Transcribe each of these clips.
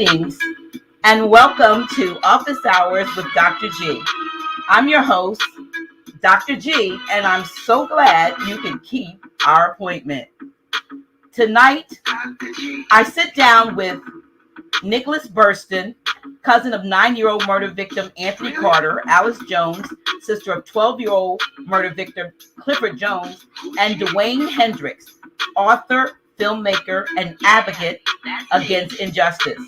Greetings and welcome to Office Hours with Dr. G. I'm your host, Dr. G, and I'm so glad you can keep our appointment. Tonight, I sit down with Nicholas Burston, cousin of 9-year-old murder victim Anthony Carter, Alice Jones, sister of 12-year-old murder victim Clifford Jones, and DeWayne Hendrix, author, filmmaker, and advocate against injustice.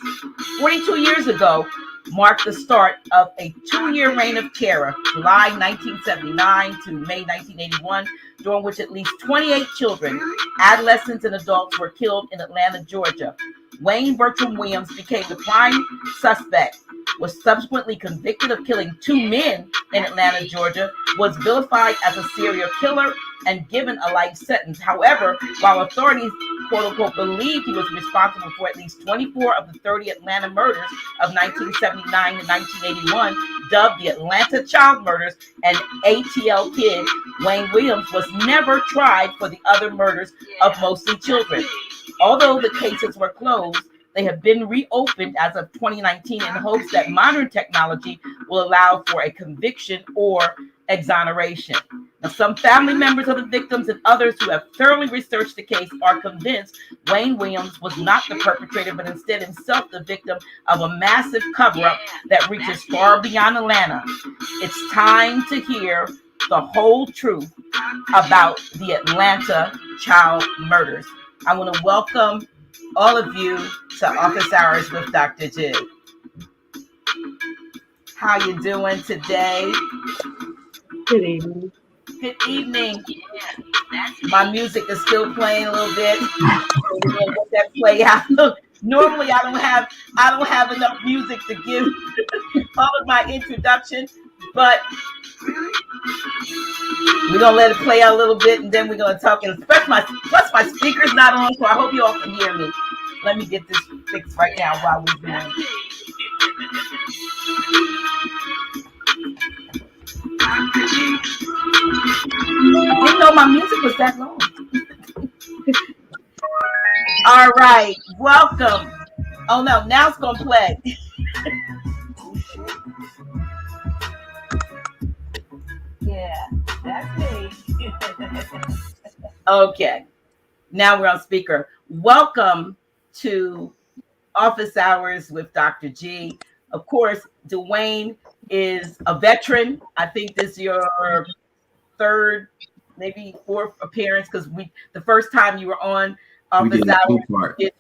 42 years ago marked the start of a 2-year reign of terror, July 1979 to May 1981, during which at least 28 children, adolescents, and adults were killed in Atlanta, Georgia. Wayne Bertram Williams became the prime suspect, was subsequently convicted of killing 2 men in Atlanta, Georgia, was vilified as a serial killer, and given a life sentence. However, while authorities, quote unquote, believed he was responsible for at least 24 of the 30 Atlanta murders of 1979 to 1981, dubbed the Atlanta child murders and ATLKID, Wayne Williams was never tried for the other murders of mostly children. Although the cases were closed, they have been reopened as of 2019 in hopes that modern technology will allow for a conviction or exoneration. Now, some family members of the victims and others who have thoroughly researched the case are convinced Wayne Williams was not the perpetrator, but instead himself the victim of a massive cover-up that reaches far beyond Atlanta. It's time to hear the whole truth about the Atlanta child murders. I want to welcome all of you to Office Hours with Dr. G. How you doing today? Good evening. Good evening. My music is still playing a little bit. We're gonna let that play out. Normally, I don't have enough music to give all of my introduction, but we're gonna let it play out a little bit, and then we're gonna talk. And plus my speaker's not on, so I hope you all can hear me. Let me get this fixed right now while we're doing it. I didn't know my music was that long. All right, welcome. Oh no, now it's gonna play. Yeah, that's me. Okay, now we're on speaker. Welcome to Office Hours with Dr. G. Of course, DeWayne is a veteran. I think this is your third, maybe fourth appearance, because the first time you were on Office Hours, did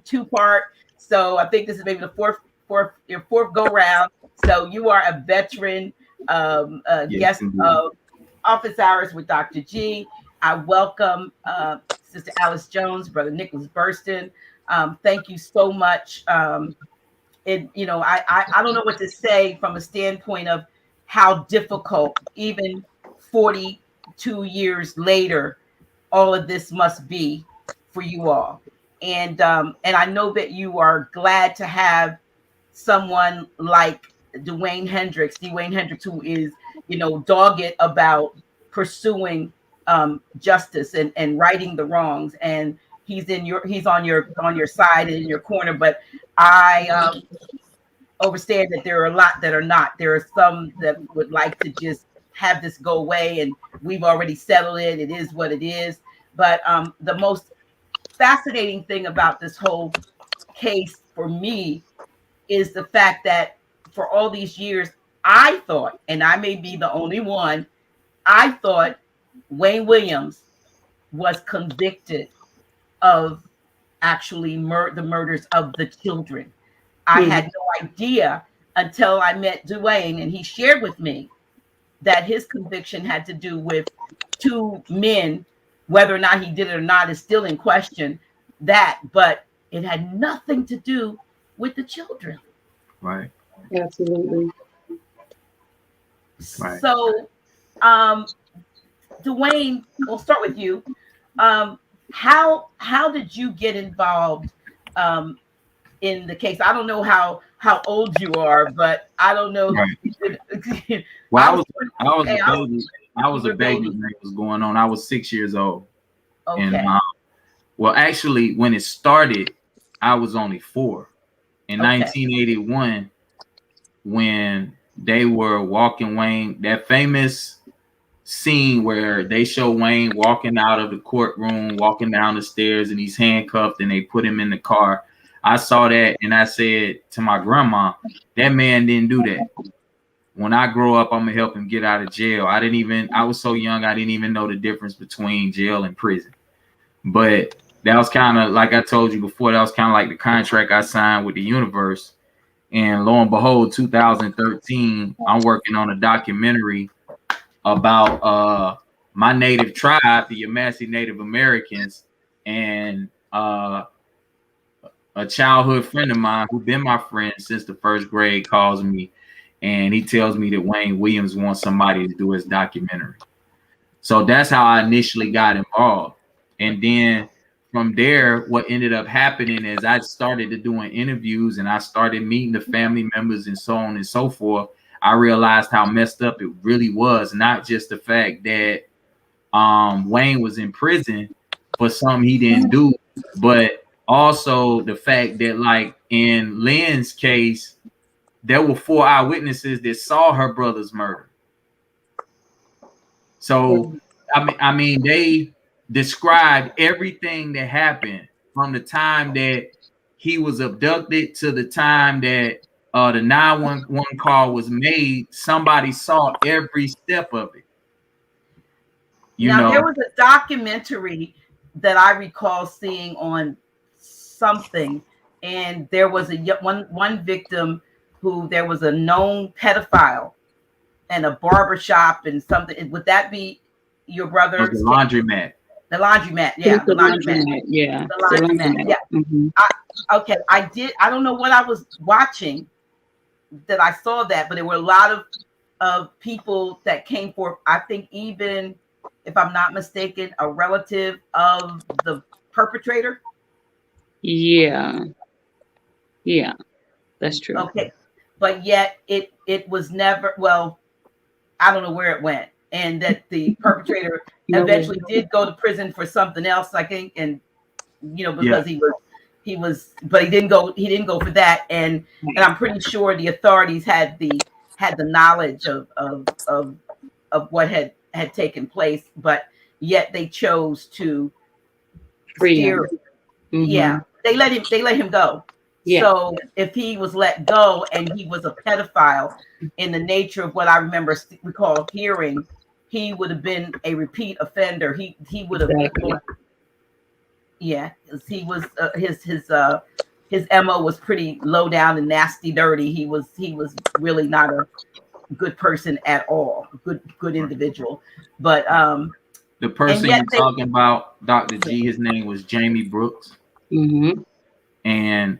two part. So I think this is maybe the your fourth go round. So you are a veteran guest of Office Hours with Dr. G. I welcome Sister Alice Jones, Brother Nicholas Burston. Thank you so much. I don't know what to say from a standpoint of how difficult, even 42 years later, all of this must be for you all. And I know that you are glad to have someone like DeWayne Hendrix, who is, dogged about pursuing justice and righting the wrongs, and he's on your side and in your corner. But I understand that there are a lot that are not. There are some that would like to just have this go away, and we've already settled it. It is what it is. But the most fascinating thing about this whole case for me is the fact that for all these years, I thought, and I may be the only one, I thought Wayne Williams was convicted of actually the murders of the children. I had no idea until I met DeWayne, and he shared with me that his conviction had to do with 2 men. Whether or not he did it or not is still in question, but it had nothing to do with the children. Right. Absolutely. Right. So, DeWayne, we'll start with you. How did you get involved in the case? I don't know how old you are, but I don't know. Right. Well, I was a baby when it was going on. I was 6 years old. Okay. And well, actually, when it started, I was only 4. in 1981 when they were walking Wayne, that famous scene where they show Wayne walking out of the courtroom, walking down the stairs, and he's handcuffed and they put him in the car. I saw that and I said to my grandma, that man didn't do that. When I grow up, I'm gonna help him get out of jail. I was so young, I didn't even know the difference between jail and prison. But that was kind of, like I told you before, that was kind of like the contract I signed with the universe. And lo and behold, 2013, I'm working on a documentary about my native tribe, the Yamasee Native Americans, and a childhood friend of mine who's been my friend since the first grade calls me, and he tells me that Wayne Williams wants somebody to do his documentary. So that's how I initially got involved. And then from there, what ended up happening is I started to doing interviews and I started meeting the family members and so on and so forth. I realized how messed up it really was, not just the fact that Wayne was in prison for something he didn't do, but also the fact that, like in Lynn's case, there were 4 eyewitnesses that saw her brother's murder. So I mean, they described everything that happened from the time that he was abducted to the time that the 911 call was made. Somebody saw every step of it. Now, there was a documentary that I recall seeing on something, and there was one victim who there was a known pedophile and a barbershop and something. Would that be your brother's? The laundromat. The laundromat, yeah. The laundromat, yeah. The laundromat, yeah. Mm-hmm. I don't know what I was watching that I saw that, but there were a lot of people that came forth. I think even, if I'm not mistaken, a relative of the perpetrator. Yeah. Yeah, that's true. Okay. But yet it was never, well, I don't know where it went. And that the perpetrator eventually did go to prison for something else, I think, and because he was, but he didn't go for that. And I'm pretty sure the authorities had the knowledge of what had taken place, but yet they chose to steer. Mm-hmm. Yeah, they let him go. Yeah. So if he was let go and he was a pedophile in the nature of what I recall hearing, he would have been a repeat offender. He would have, yeah. He was his MO was pretty low down and nasty, dirty. He was really not a good person at all. Good individual, but the person you're talking about, Dr. G, his name was Jamie Brooks. Mm-hmm. And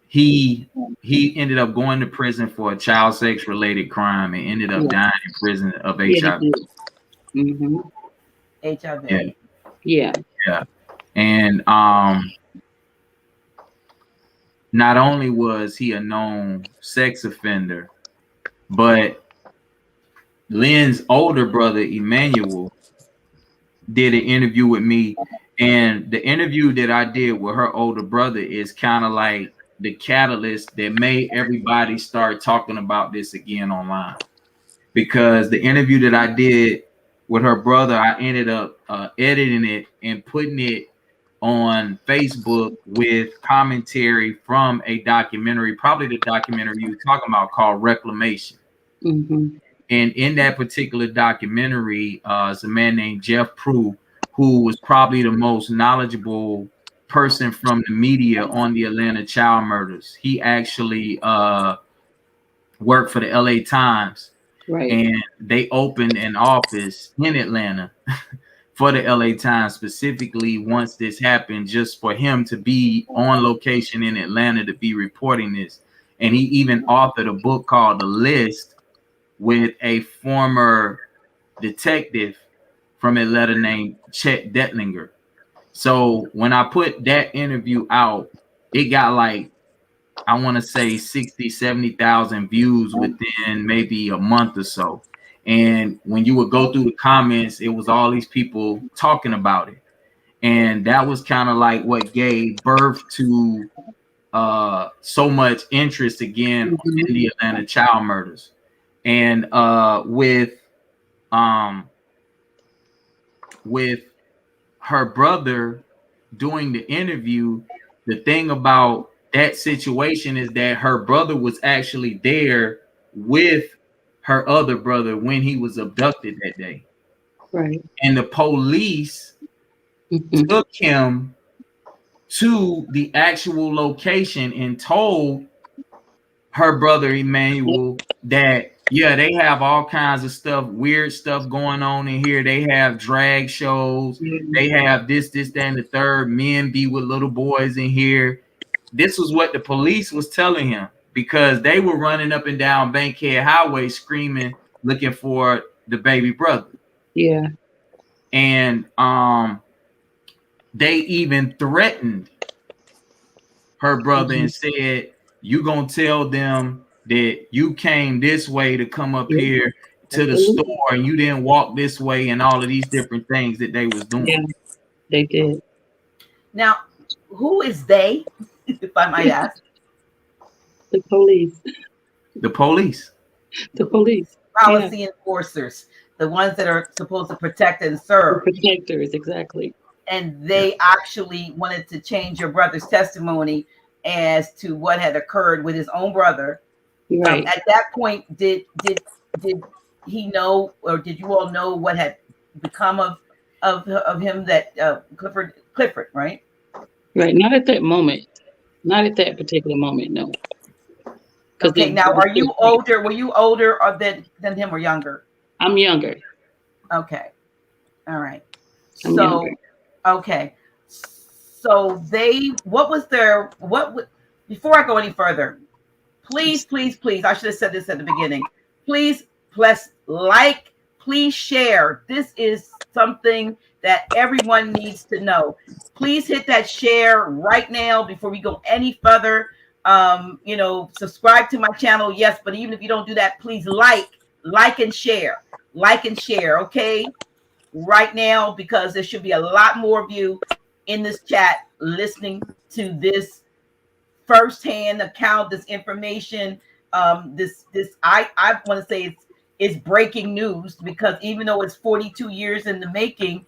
he ended up going to prison for a child sex related crime and ended up dying in prison of HIV. Mm-hmm. HIV. Yeah. And not only was he a known sex offender, but Lynn's older brother Emmanuel did an interview with me. And the interview that I did with her older brother is kind of like the catalyst that made everybody start talking about this again online. Because the interview that I did with her brother, I ended up editing it and putting it on Facebook with commentary from a documentary, probably the documentary you were talking about, called Reclamation. Mm-hmm. And in that particular documentary, is a man named Jeff Prue, who was probably the most knowledgeable person from the media on the Atlanta child murders. He actually worked for the LA Times, right? And they opened an office in Atlanta for the LA Times specifically once this happened, just for him to be on location in Atlanta to be reporting this. And he even authored a book called The List with a former detective from Atlanta named Chet Detlinger. So when I put that interview out, it got like, I want to say 60, 70,000 views within maybe a month or so. And when you would go through the comments, it was all these people talking about it. And that was kind of like what gave birth to so much interest again in the Atlanta child murders. And with her brother doing the interview, the thing about that situation is that her brother was actually there with her other brother when he was abducted that day. Right. And the police took him to the actual location and told her brother Emmanuel that they have all kinds of stuff, weird stuff going on in here. They have drag shows, they have this, that, and the third. Men be with little boys in here. This was what the police was telling him because they were running up and down Bankhead Highway screaming, looking for the baby brother. Yeah. And they even threatened her brother and said, "You gonna tell them that you came this way to come up here to the store and you didn't walk this way," and all of these different things that they was doing. Yeah, they did. Now, who is they, if I might ask? The police. The police. The police. Policy enforcers, the ones that are supposed to protect and serve. The protectors, exactly. And they actually wanted to change your brother's testimony as to what had occurred with his own brother. Right. At that point, did he know, or did you all know what had become of him? That Clifford, right? Right. Not at that moment. Not at that particular moment. No. Okay. Now, are you older? Were you older or than him or younger? I'm younger. Okay. All right. I'm younger. Okay. So before I go any further, please, I should have said this at the beginning. Please like, please share. This is something that everyone needs to know. Please hit that share right now before we go any further. Subscribe to my channel. Yes, but even if you don't do that, please like and share. Like and share, okay? Right now, because there should be a lot more of you in this chat listening to this firsthand account, this information. I want to say it's breaking news, because even though it's 42 years in the making,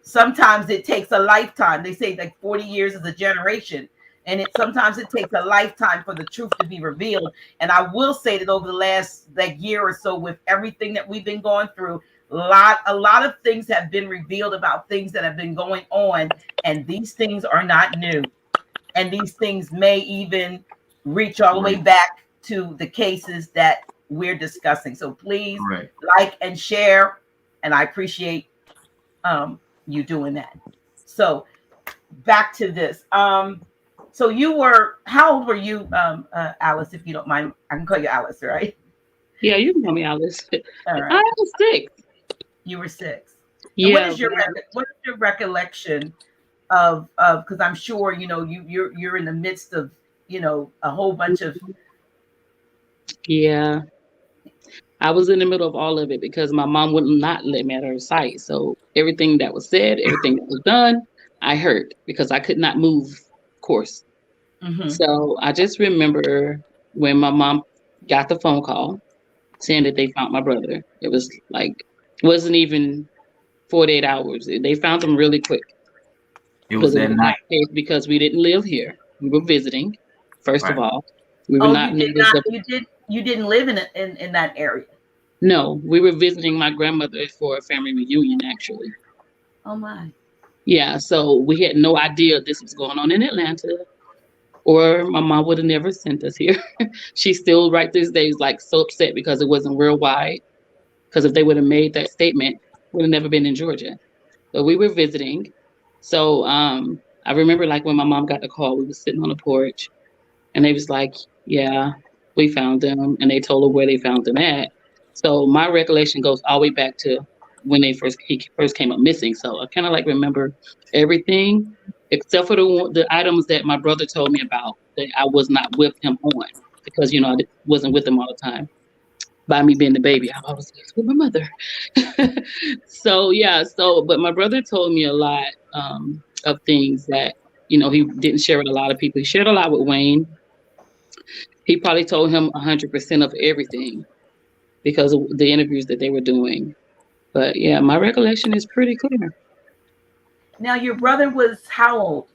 sometimes it takes a lifetime. They say like 40 years is a generation, and sometimes it takes a lifetime for the truth to be revealed. And I will say that over the last year or so, with everything that we've been going through, a lot of things have been revealed about things that have been going on, and these things are not new. And these things may even reach all the way back to the cases that we're discussing. So please like and share, and I appreciate you doing that. So back to this. So how old were you, Alice, if you don't mind? I can call you Alice, right? Yeah, you can call me Alice. All right. I was 6. You were 6. Yeah. What is your recollection of because I'm sure you're in the midst of a whole bunch of. Yeah, I was in the middle of all of it because my mom would not let me at her site. So everything that was said, everything that was done, I heard because I could not move course. Mm-hmm. So I just remember when my mom got the phone call saying that they found my brother. It was wasn't even 48 hours. They found him really quick. It was that night. Because we didn't live here. We were visiting, first of all. We were you didn't live in that area? No, we were visiting my grandmother for a family reunion, actually. Oh, my. Yeah, so we had no idea this was going on in Atlanta, or my mom would have never sent us here. She's still right these days so upset because it wasn't worldwide. Because if they would have made that statement, would have never been in Georgia. But we were visiting. So I remember when my mom got the call, we were sitting on the porch, and they was like, yeah, we found them. And they told her where they found them at. So my recollection goes all the way back to when he first came up missing. So I kind of remember everything except for the items that my brother told me about that I was not with him on, because I wasn't with him all the time. By me being the baby, I was with my mother. So but my brother told me a lot of things that He didn't share with a lot of people. He shared a lot with Wayne. He probably told him 100% of everything because of the interviews that they were doing. But yeah, my recollection is pretty clear. Now, your brother was how old?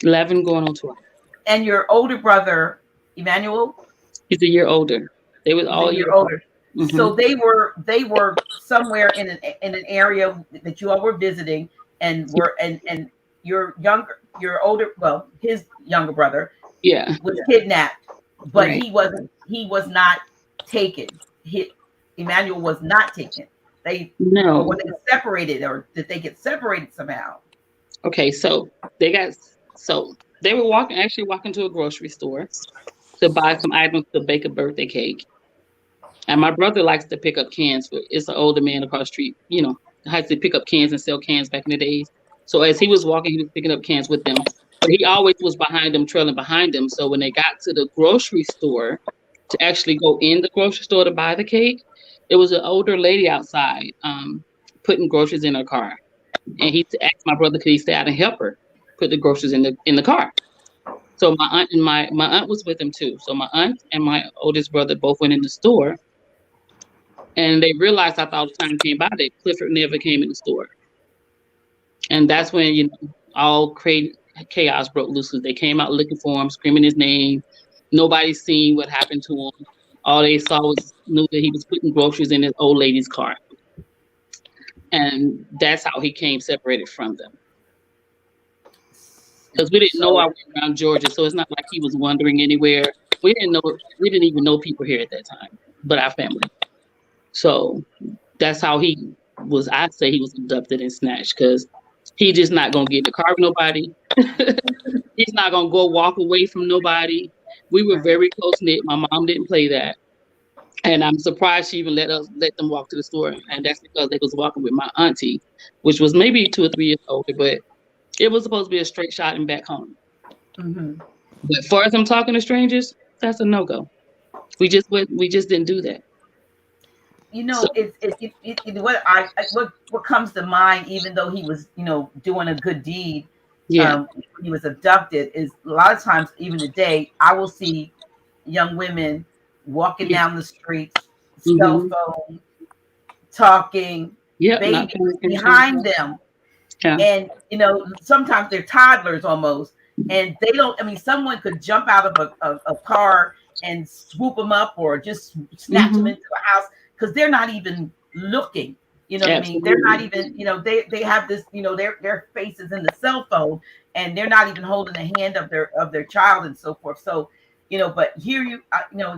11 going on 12. And your older brother, Emmanuel? He's a year older. They was He's all a a year year older. Mm-hmm. So they were somewhere in an area that you all were visiting, and your older, well, his younger brother, was kidnapped, but Right. he was not taken. Emmanuel was not taken. No. Or were they separated, or did they get separated somehow? Okay, so they were actually walking to a grocery store to buy some items to bake a birthday cake. And my brother likes to pick up cans. It's an older man across the street, had to pick up cans and sell cans back in the days. So as he was walking, he was picking up cans with them. But he always was behind them, trailing behind them. So when they got to the grocery store to actually go in the grocery store to buy the cake, it was an older lady outside putting groceries in her car. And he asked my brother, could he stay out and help her put the groceries in the car? So my aunt and my aunt was with him too. So my aunt and my oldest brother both went in the store. And they realized after all the time came by that Clifford never came in the store. And that's when, all chaos broke loose. They came out looking for him, screaming his name. Nobody seen what happened to him. All they knew that he was putting groceries in his old lady's car. And that's how he came separated from them. Because we didn't know our way around Georgia, so it's not like he was wandering anywhere. We didn't even know people here at that time, but our family. So that's how I'd say he was abducted and snatched, because he just not gonna get in the car with nobody. He's not gonna go walk away from nobody. We were very close knit. My mom didn't play that. And I'm surprised she even let them walk to the store. And that's because they was walking with my auntie, which was maybe 2 or 3 years older, but it was supposed to be a straight shot and back home. Mm-hmm. But as far as I'm talking to strangers, that's a no-go. We just didn't do that. What comes to mind, even though he was, doing a good deed, Yeah. he was abducted, is a lot of times, even today, I will see young women walking down the streets, cell phone, talking, babies behind them. Yeah. And, sometimes they're toddlers almost, and they don't, someone could jump out of a car and swoop them up, or just snatch them into a house, because they're not even looking. You know what I mean? They're not even, they have this, their faces in the cell phone, and they're not even holding the hand of their child and so forth. So, but here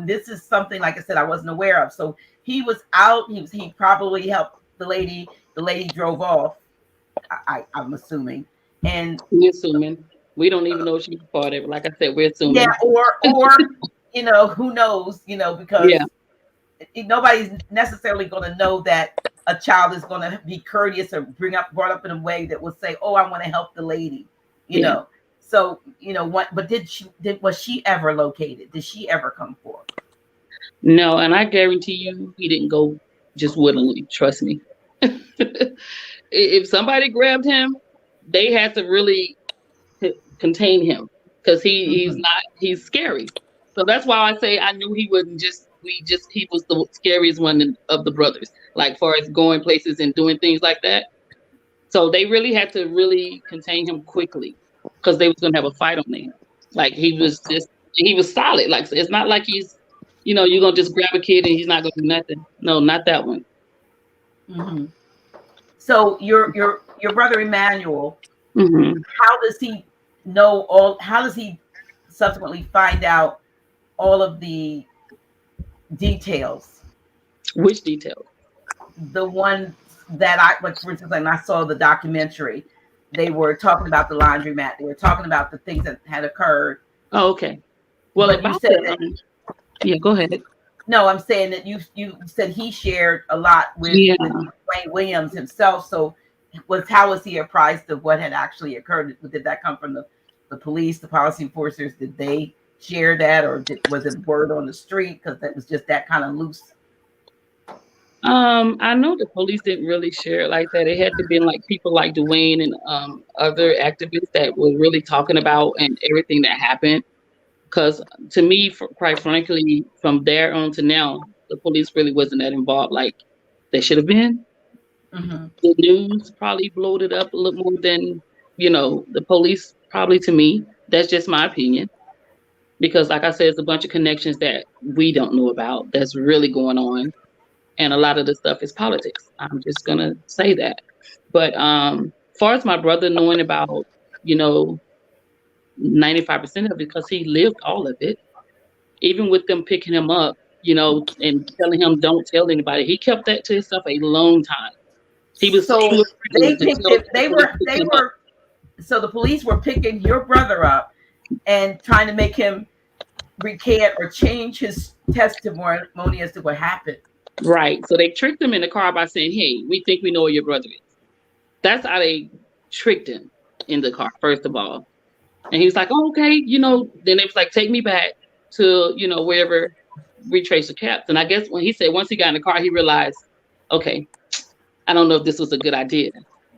this is something, like I said, I wasn't aware of. So he was out. He probably helped the lady. The lady drove off. I'm assuming, and we're assuming. We don't even know if she was part of it. Like I said, we're assuming. Yeah, or who knows? Because nobody's necessarily going to know that a child is going to be courteous or brought up in a way that will say, "Oh, I want to help the lady," know. So what? But was she ever located? Did she ever come forth? No, and I guarantee you, he didn't go just willingly. Trust me. If somebody grabbed him, they had to really contain him, because he's scary. So that's why I say I knew he wasn't he was the scariest one of the brothers, like far as going places and doing things like that. So they really had to really contain him quickly, because they was going to have a fight on there. Like he was solid. Like, it's not like he's, you're going to just grab a kid and he's not going to do nothing. No, not that one. Mm-hmm. So your brother Emmanuel, how does he how does he subsequently find out all of the details? Which details? The one that for instance, when I saw the documentary, they were talking about the laundromat. They were talking about the things that had occurred. Oh, okay. Well, but you said yeah, go ahead. No, I'm saying that you said he shared a lot with DeWayne Williams himself. So how was he apprised of what had actually occurred? Did that come from the police, the policy enforcers? Did they share that, or was it word on the street, because that was just that kind of loose? I know the police didn't really share it like that. It had to been like people like DeWayne and other activists that were really talking about and everything that happened. Because to me, quite frankly, from there on to now, the police really wasn't that involved like they should have been. Mm-hmm. The news probably blowed it up a little more than, the police probably, to me. That's just my opinion. Because like I said, it's a bunch of connections that we don't know about that's really going on. And a lot of the stuff is politics. I'm just gonna say that. But far as my brother knowing about, you know, 95% of it, because he lived all of it, even with them picking him up, and telling him don't tell anybody, he kept that to himself a long time. He was too So they afraid to picked tell it. the They police were. picking They him up. were. So the police were picking your brother up and trying to make him recant or change his testimony as to what happened. Right. So they tricked him in the car by saying, "Hey, we think we know where your brother is." That's how they tricked him in the car, first of all. And he was like, "Oh, okay." Then they was like, "Take me back to, wherever retrace the caps." And I guess when he said once he got in the car, he realized, okay, I don't know if this was a good idea,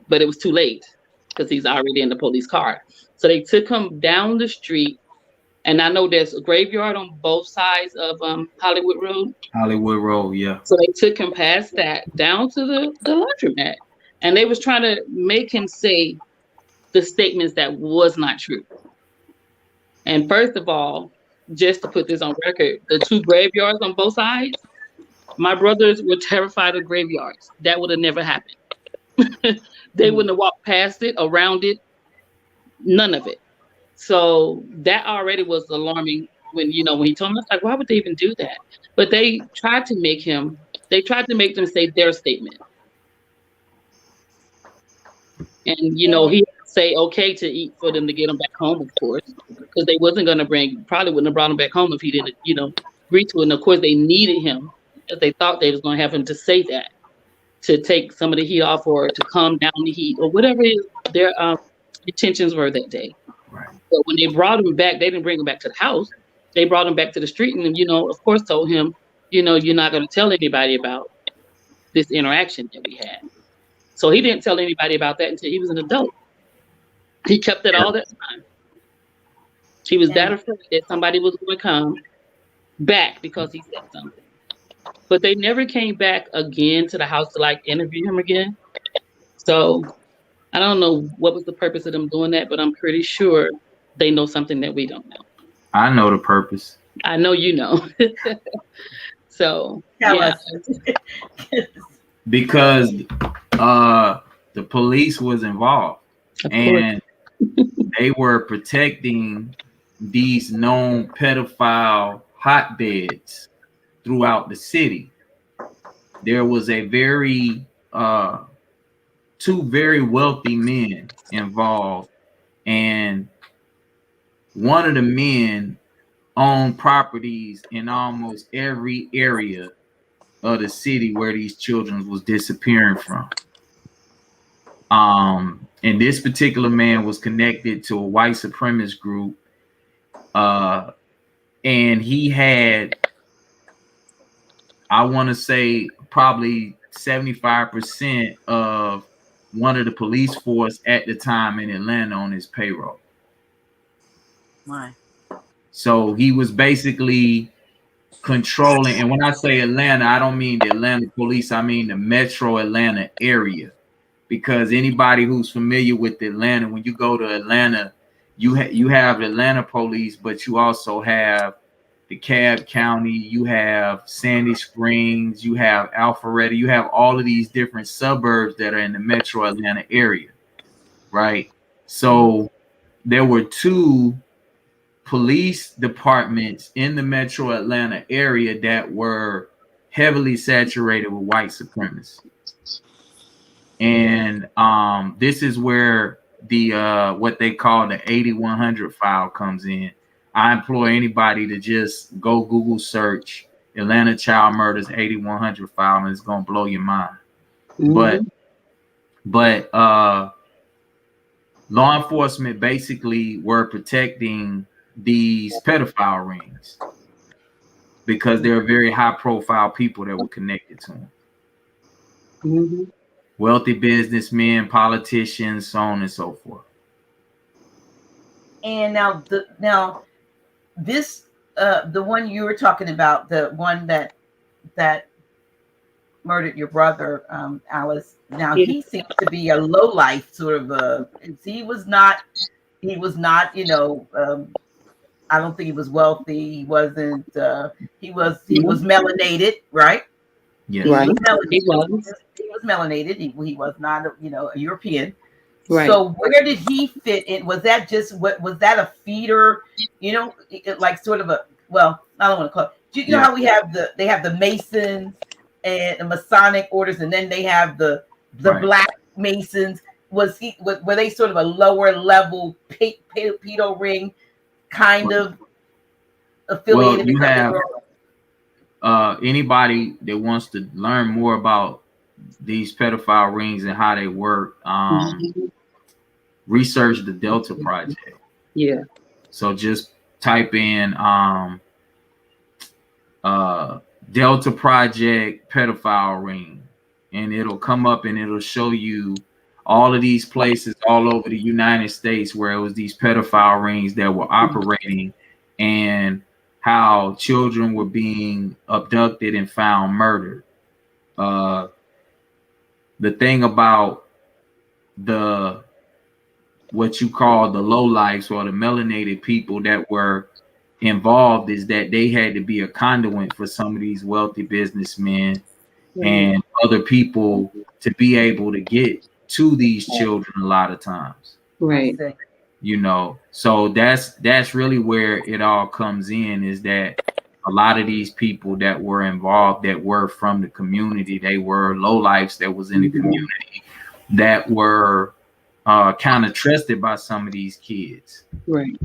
but it was too late because he's already in the police car. So they took him down the street. And I know there's a graveyard on both sides of Hollywood Road. Hollywood Road, yeah. So they took him past that down to the laundromat. And they was trying to make him say the statements that was not true. And first of all, just to put this on record, the two graveyards on both sides, my brothers were terrified of graveyards. That would have never happened. They wouldn't have walked past it, around it, none of it. So that already was alarming when he told me, I was like, why would they even do that? But they tried to make them say their statement. And, And he had to say okay to eat for them to get him back home, of course, because they wasn't going to probably wouldn't have brought him back home if he didn't, agree to it. And of course, they needed him because they thought they was going to have him to say that, to take some of the heat off or to calm down the heat or whatever their intentions were that day. Right. But when they brought him back, they didn't bring him back to the house. They brought him back to the street and, of course, told him, you're not going to tell anybody about this interaction that we had. So he didn't tell anybody about that until he was an adult. He kept it all that time. He was that afraid that somebody was going to come back because he said something. But they never came back again to the house to interview him again. So I don't know what was the purpose of them doing that, but I'm pretty sure they know something that we don't know. I know the purpose. I know you know. So tell yeah. us. Because the police was involved and they were protecting these known pedophile hotbeds throughout the city. There was a two very wealthy men involved, and one of the men owned properties in almost every area of the city where these children was disappearing from. And this particular man was connected to a white supremacist group, and he had, I want to say, probably 75% of one of the police force at the time in Atlanta on his payroll. Why? So he was basically controlling, and when I say Atlanta, I don't mean the Atlanta police, I mean the metro Atlanta area. Because anybody who's familiar with Atlanta, when you go to Atlanta, you have Atlanta police, but you also have DeKalb County, you have Sandy Springs, you have Alpharetta, you have all of these different suburbs that are in the metro Atlanta area, right? So there were two police departments in the metro Atlanta area that were heavily saturated with white supremacy. And this is where the what they call the 8100 file comes in. I implore anybody to just go Google search Atlanta child murders 8100 file, and it's gonna blow your mind. Mm-hmm. But law enforcement basically were protecting these pedophile rings because they're very high profile people that were connected to them. Mm-hmm. wealthy businessmen, politicians, so on and so forth. And this the one you were talking about, the one that murdered your brother, Alice. Now Yeah. he seems to be a low life sort of he was not, I don't think he was wealthy. He wasn't. He Yeah. was melanated, right? He Yes. Right. was He melanated. was. He was melanated. He was not, a European. Right. So where did he fit in? Was that just what was that a feeder? Like sort of a, well, I don't want to call it. Do you know Yeah. how they have the Masons and the Masonic orders, and then they have the Right. Black Masons. Were they sort of a lower level pedo ring kind of Well, affiliated you because they have were? anybody that wants to learn more about these pedophile rings and how they work, Mm-hmm. research the Delta Project. Yeah. So just type in Delta Project pedophile ring, and it'll come up and it'll show you all of these places all over the United States where it was these pedophile rings that were operating, and how children were being abducted and found murdered. The thing about the what you call the low lives or the melanated people that were involved is that they had to be a conduit for some of these wealthy businessmen and other people to be able to get to these children a lot of times. Right. So that's really where it all comes in, is that a lot of these people that were involved, that were from the community, they were low lives that was in the community, that were kind of trusted by some of these kids. Right.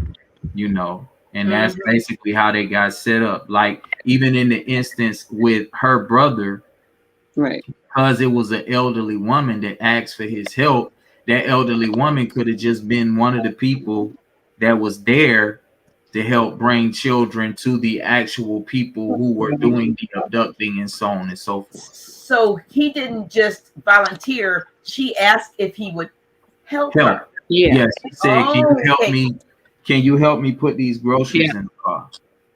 And that's basically how they got set up. Like even in the instance with her brother, Right. because it was an elderly woman that asked for his help, that elderly woman could have just been one of the people that was there to help bring children to the actual people who were doing the abducting and so on and so forth. So he didn't just volunteer. She asked if he would help her. Yeah. Yes, he said, "Can you help Okay. me? Can you help me put these groceries in the car?"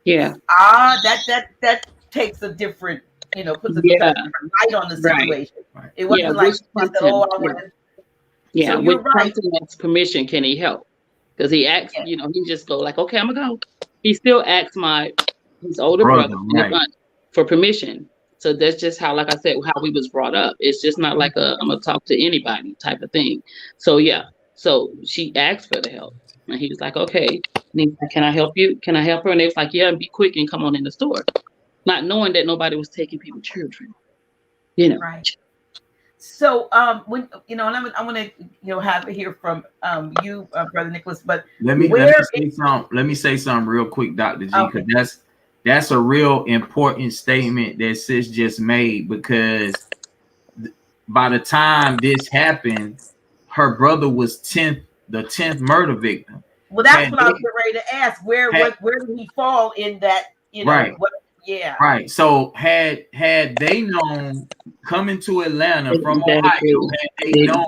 Yeah. That takes a different, puts a Yeah. different light on the situation. Right. It wasn't like just, I want to. Yeah, So with you're right. something that's permission, can he help? Because he asked, he just go like, okay, I'm gonna go. He still asks his older brother and his aunt for permission. So that's just how, like I said, how we was brought up. It's just not like I'm gonna talk to anybody type of thing. So yeah, so she asked for the help, and he was like, okay. And he's like, can I help you? Can I help her? And they was like, yeah, be quick and come on in the store, not knowing that nobody was taking people's children. Right. So when and I want to have it here from you, Brother Nicholas. But let me say something real quick, Dr. G, because that's a real important statement that Sis just made, because by the time this happened, her brother was the 10th murder victim. Well, that's what I was ready to ask. Where did he fall in that? Right. Yeah. Right. So had they known, coming to Atlanta from Ohio, had they known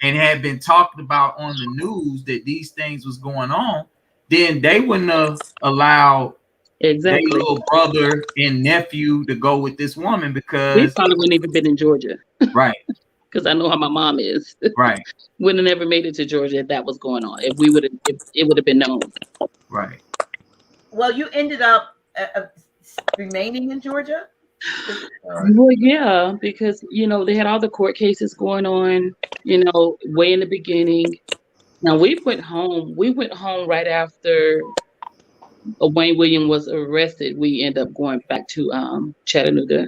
and had been talked about on the news that these things was going on, then they wouldn't have allowed their little brother and nephew to go with this woman, because we probably wouldn't even been in Georgia. Right. Because I know how my mom is. Right. Wouldn't have never made it to Georgia if that was going on. If it would have been known. Right. Well, you ended up remaining in Georgia? Well, yeah, because they had all the court cases going on, way in the beginning. Now we went home right after Wayne Williams was arrested. We ended up going back to Chattanooga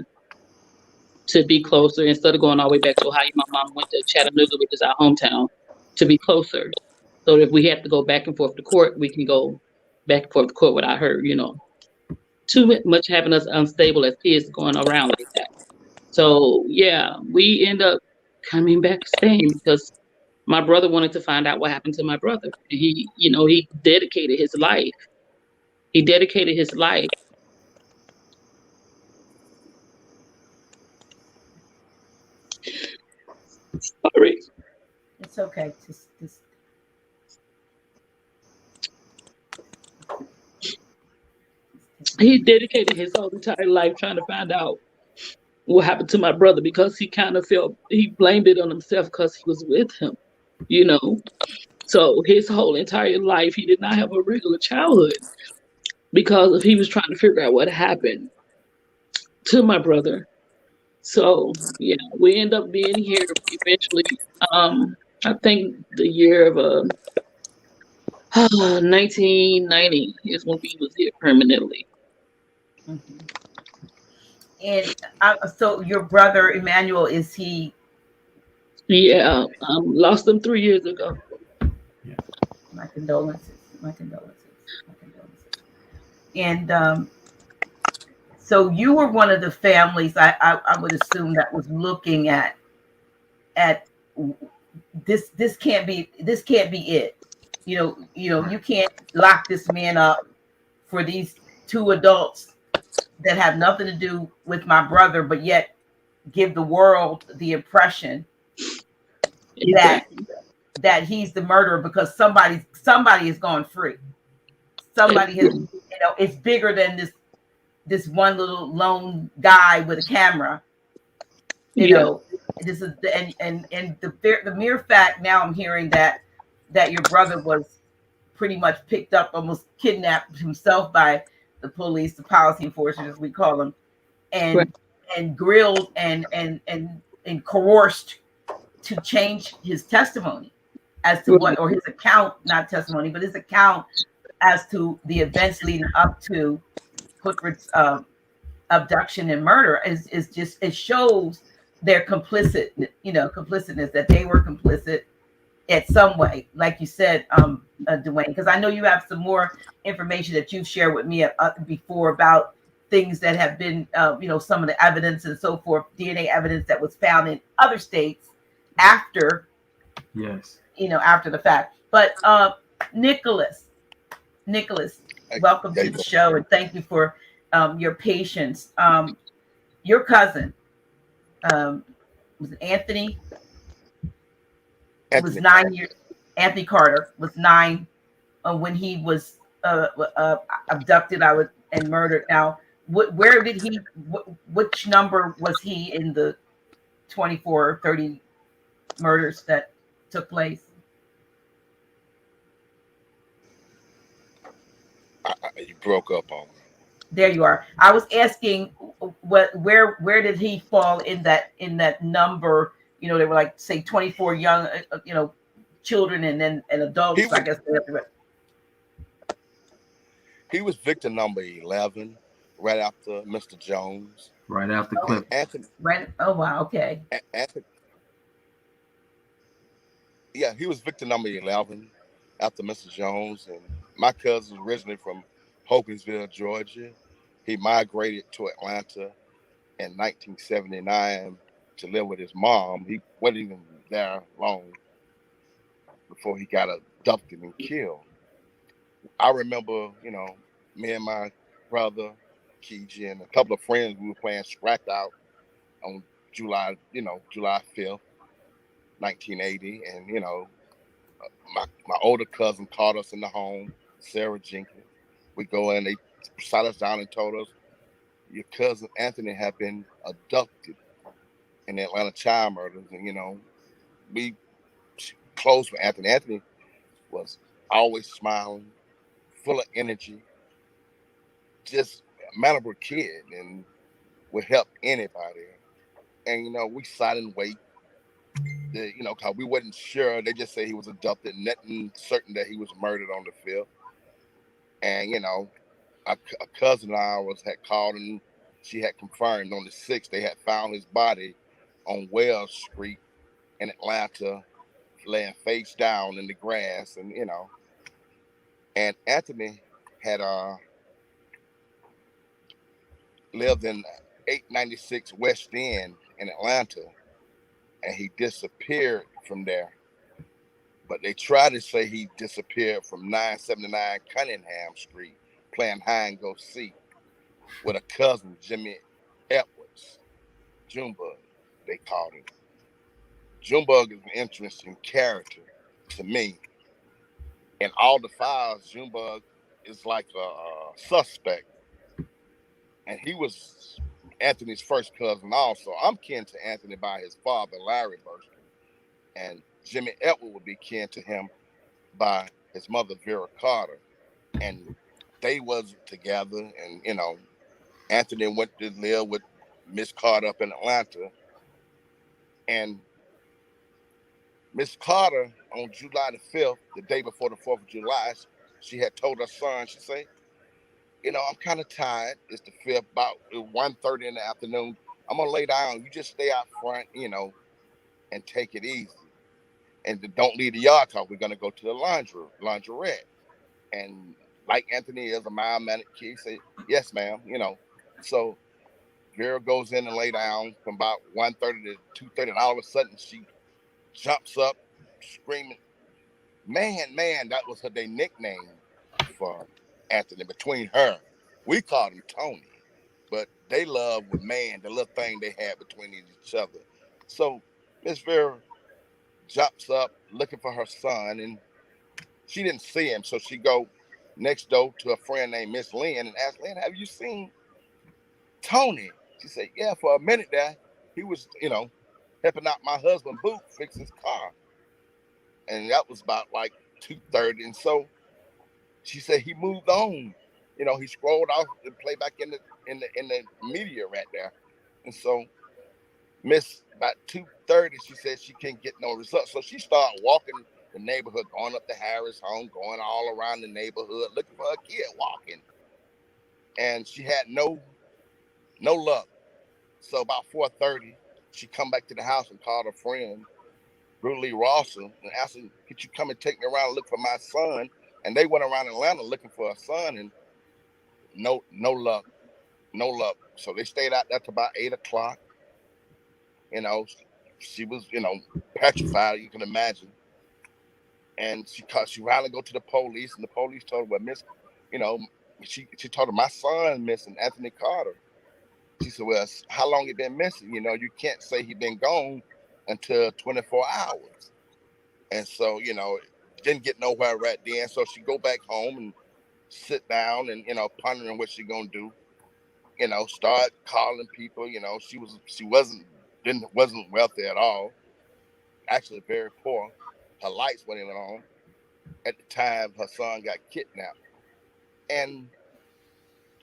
to be closer, instead of going all the way back to Ohio. My mom went to Chattanooga, which is our hometown, to be closer. So if we have to go back and forth to court, we can go back and forth to court without her, too much having us unstable as kids going around like that. So yeah, we end up coming back staying because my brother wanted to find out what happened to my brother. And he dedicated his life. He dedicated his life. sorry. It's okay. Just He dedicated his whole entire life trying to find out what happened to my brother because he kind of felt he blamed it on himself because he was with him, you know. So his whole entire life, he did not have a regular childhood because he was trying to figure out what happened to my brother. So yeah, we end up being here eventually. Um, I think the year of 1990 is when we was here permanently. Mhm. And so your brother Emmanuel, is he? Yeah, lost them 3 years ago. Yeah. My condolences. My condolences. My condolences. And so you were one of the families, I would assume, that was looking at this can't be it. You Right. can't lock this man up for these two adults that have nothing to do with my brother, but yet give the world the impression that Exactly. he's the murderer because somebody has gone free. Somebody has, Exactly. it's bigger than this one little lone guy with a camera. you Yeah. know this is and the mere fact now I'm hearing that your brother was pretty much picked up, almost kidnapped himself by the police, the policy enforcers as we call them, Right. and grilled and coerced to change his testimony as to Right. what, or his account, not testimony, but his account as to the events leading up to Clifford's abduction and murder is just, it shows their complicitness, that they were complicit at some way, like you said, DeWayne, because I know you have some more information that you've shared with me before about things that have been, some of the evidence and so forth, DNA evidence that was found in other states after, Yes. after the fact. But Nicholas, Nicholas, welcome There to you the go. show, and thank you for your patience. Your cousin, was it Anthony, was Anthony 9 years. Anthony Carter was 9 when he was abducted, and murdered. Now, where did he? Which number was he in the 24 or 30 murders that took place? you broke up on me. There you are. I was asking where did he fall in that number? They were like, say, 24 young children, and then and He adults. I was guess they have to. he was victim number 11, right after Mr. Jones. Right after Oh, Clifford. Anthony, right. Oh wow. Okay. Anthony, yeah, he was victim number 11 after Mr. Jones. And my cousin was originally from Hogansville, Georgia. He migrated to Atlanta in 1979 to live with his mom. He wasn't even there long before he got abducted and killed. I remember, me and my brother, Kiji, and a couple of friends, we were playing Scrapped Out on July 5th, 1980. And, my older cousin caught us in the home, Sarah Jenkins. We go in, they sat us down and told us, your cousin Anthony had been abducted in the Atlanta child murders. And, we close with Anthony. Anthony was always smiling, full of energy, just a mannerable kid, and would help anybody. And we sat and wait. Cause we wasn't sure. They just say he was abducted. Nothing certain that he was murdered on the 5th. And a cousin of ours had called, and she had confirmed on the 6th they had found his body on Wells Street in Atlanta, laying face down in the grass. And Anthony had lived in 896 West End in Atlanta, and he disappeared from there. But they tried to say he disappeared from 979 Cunningham Street, playing hide and go seek with a cousin, Jimmy Edwards, Junebug, they called him. Junebug is an interesting character to me. In all the files, Junebug is like a suspect, and he was Anthony's first cousin also. I'm kin to Anthony by his father, Larry Burston, and Jimmy Edward would be kin to him by his mother, Vera Carter. And they was together, and Anthony went to live with Miss Carter up in Atlanta. And Miss Carter, on July the 5th, the day before the 4th of July, she had told her son, she said, I'm kind of tired. It's the 5th, about 1:30 in the afternoon. I'm going to lay down. You just stay out front, and take it easy. And don't leave the yard because we're going to go to the laundrette. And like Anthony is a mild-mannered kid, he said, yes, ma'am, So Vera goes in and lay down from about 1:30 to 2:30, and all of a sudden she jumps up screaming, man, that was their nickname for Anthony between her. We called him Tony, but they loved with man, the little thing they had between each other. So Miss Vera jumps up looking for her son, and she didn't see him, so she go next door to a friend named Miss Lynn and asked Lynn, have you seen Tony? She said, yeah, for a minute there, he was, helping out my husband Boot fix his car. And that was about like 2:30. And so she said he moved on. He scrolled off and played back in the media right there. And so about 2:30, she said she can't get no results. So she started walking the neighborhood, going up to Harris' home, going all around the neighborhood, looking for her kid walking. And she had no luck. So about 4:30, she come back to the house and called her friend, Drew Lee Rawson, and asked him, could you come and take me around and look for my son? And they went around Atlanta looking for a son, and no luck. So they stayed out there till about 8 o'clock. She was, petrified, you can imagine. And she finally go to the police, and the police told her, well, Miss, she told her, my son missing, Anthony Carter. She said, well, how long he been missing? You can't say he been gone until 24 hours. And so, didn't get nowhere right then. So she go back home and sit down and, pondering what she gonna do. Start calling people. She wasn't wealthy at all. Actually, very poor. Her lights weren't even on. At the time, her son got kidnapped, and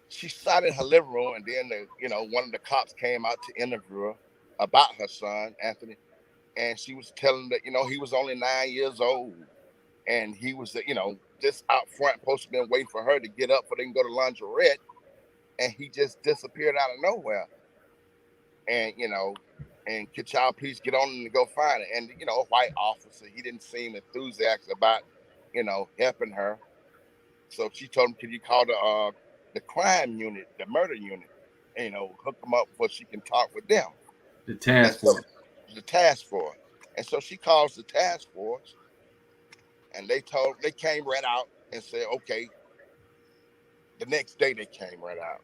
she sat in her living room. And then, one of the cops came out to interview her about her son, Anthony, and she was telling that he was only 9 years old, and he was just out front, supposed to be waiting for her to get up so they can go to laundrette, and he just disappeared out of nowhere. And and could y'all please get on and go find it? And a white officer, he didn't seem enthusiastic about helping her. So she told him, could you call the crime unit, the murder unit, and hook them up so she can talk with them. The task force. The task force. And so she calls the task force, and they came right out and said, okay. The next day they came right out.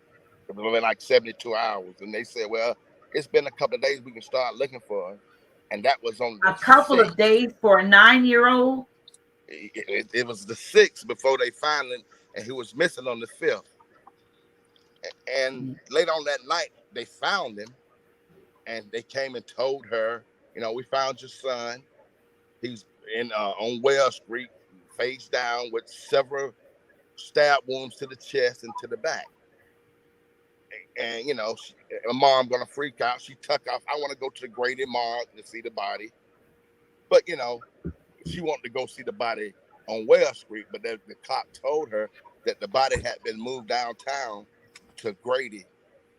It was only like 72 hours. And they said, well, it's been a couple of days, we can start looking for her. And that was on the A couple 6th. of days for a 9-year-old? It was the 6th before they finally, and he was missing on the 5th. And late on that night, they found him, and they came and told her, we found your son. He's on Wells Street, face down with several stab wounds to the chest and to the back. And her mom gonna freak out. She tuck off. I want to go to the Grady Morgue to see the body, but she wanted to go see the body on Wells Street. But the cop told her that the body had been moved downtown to Grady,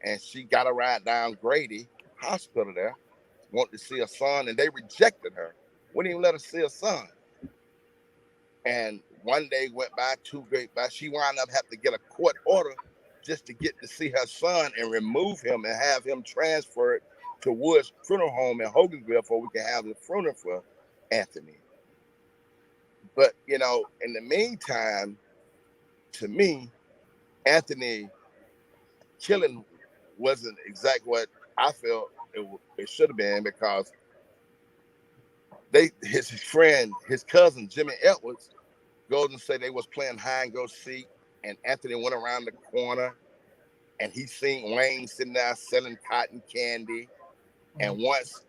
and she got a ride down Grady Hospital there, wanted to see her son, and they rejected her. Wouldn't even let her see her son. And one day went by, 2 days by. She wound up having to get a court order just to get to see her son and remove him and have him transferred to Woods Funeral Home in Hogansville before we can have the funeral for Anthony. But, in the meantime, to me, Anthony killing wasn't exactly what I felt it should have been, because his friend, his cousin Jimmy Edwards, goes and say they was playing hide and go seek, and Anthony went around the corner, and he seen Wayne sitting there selling cotton candy, and once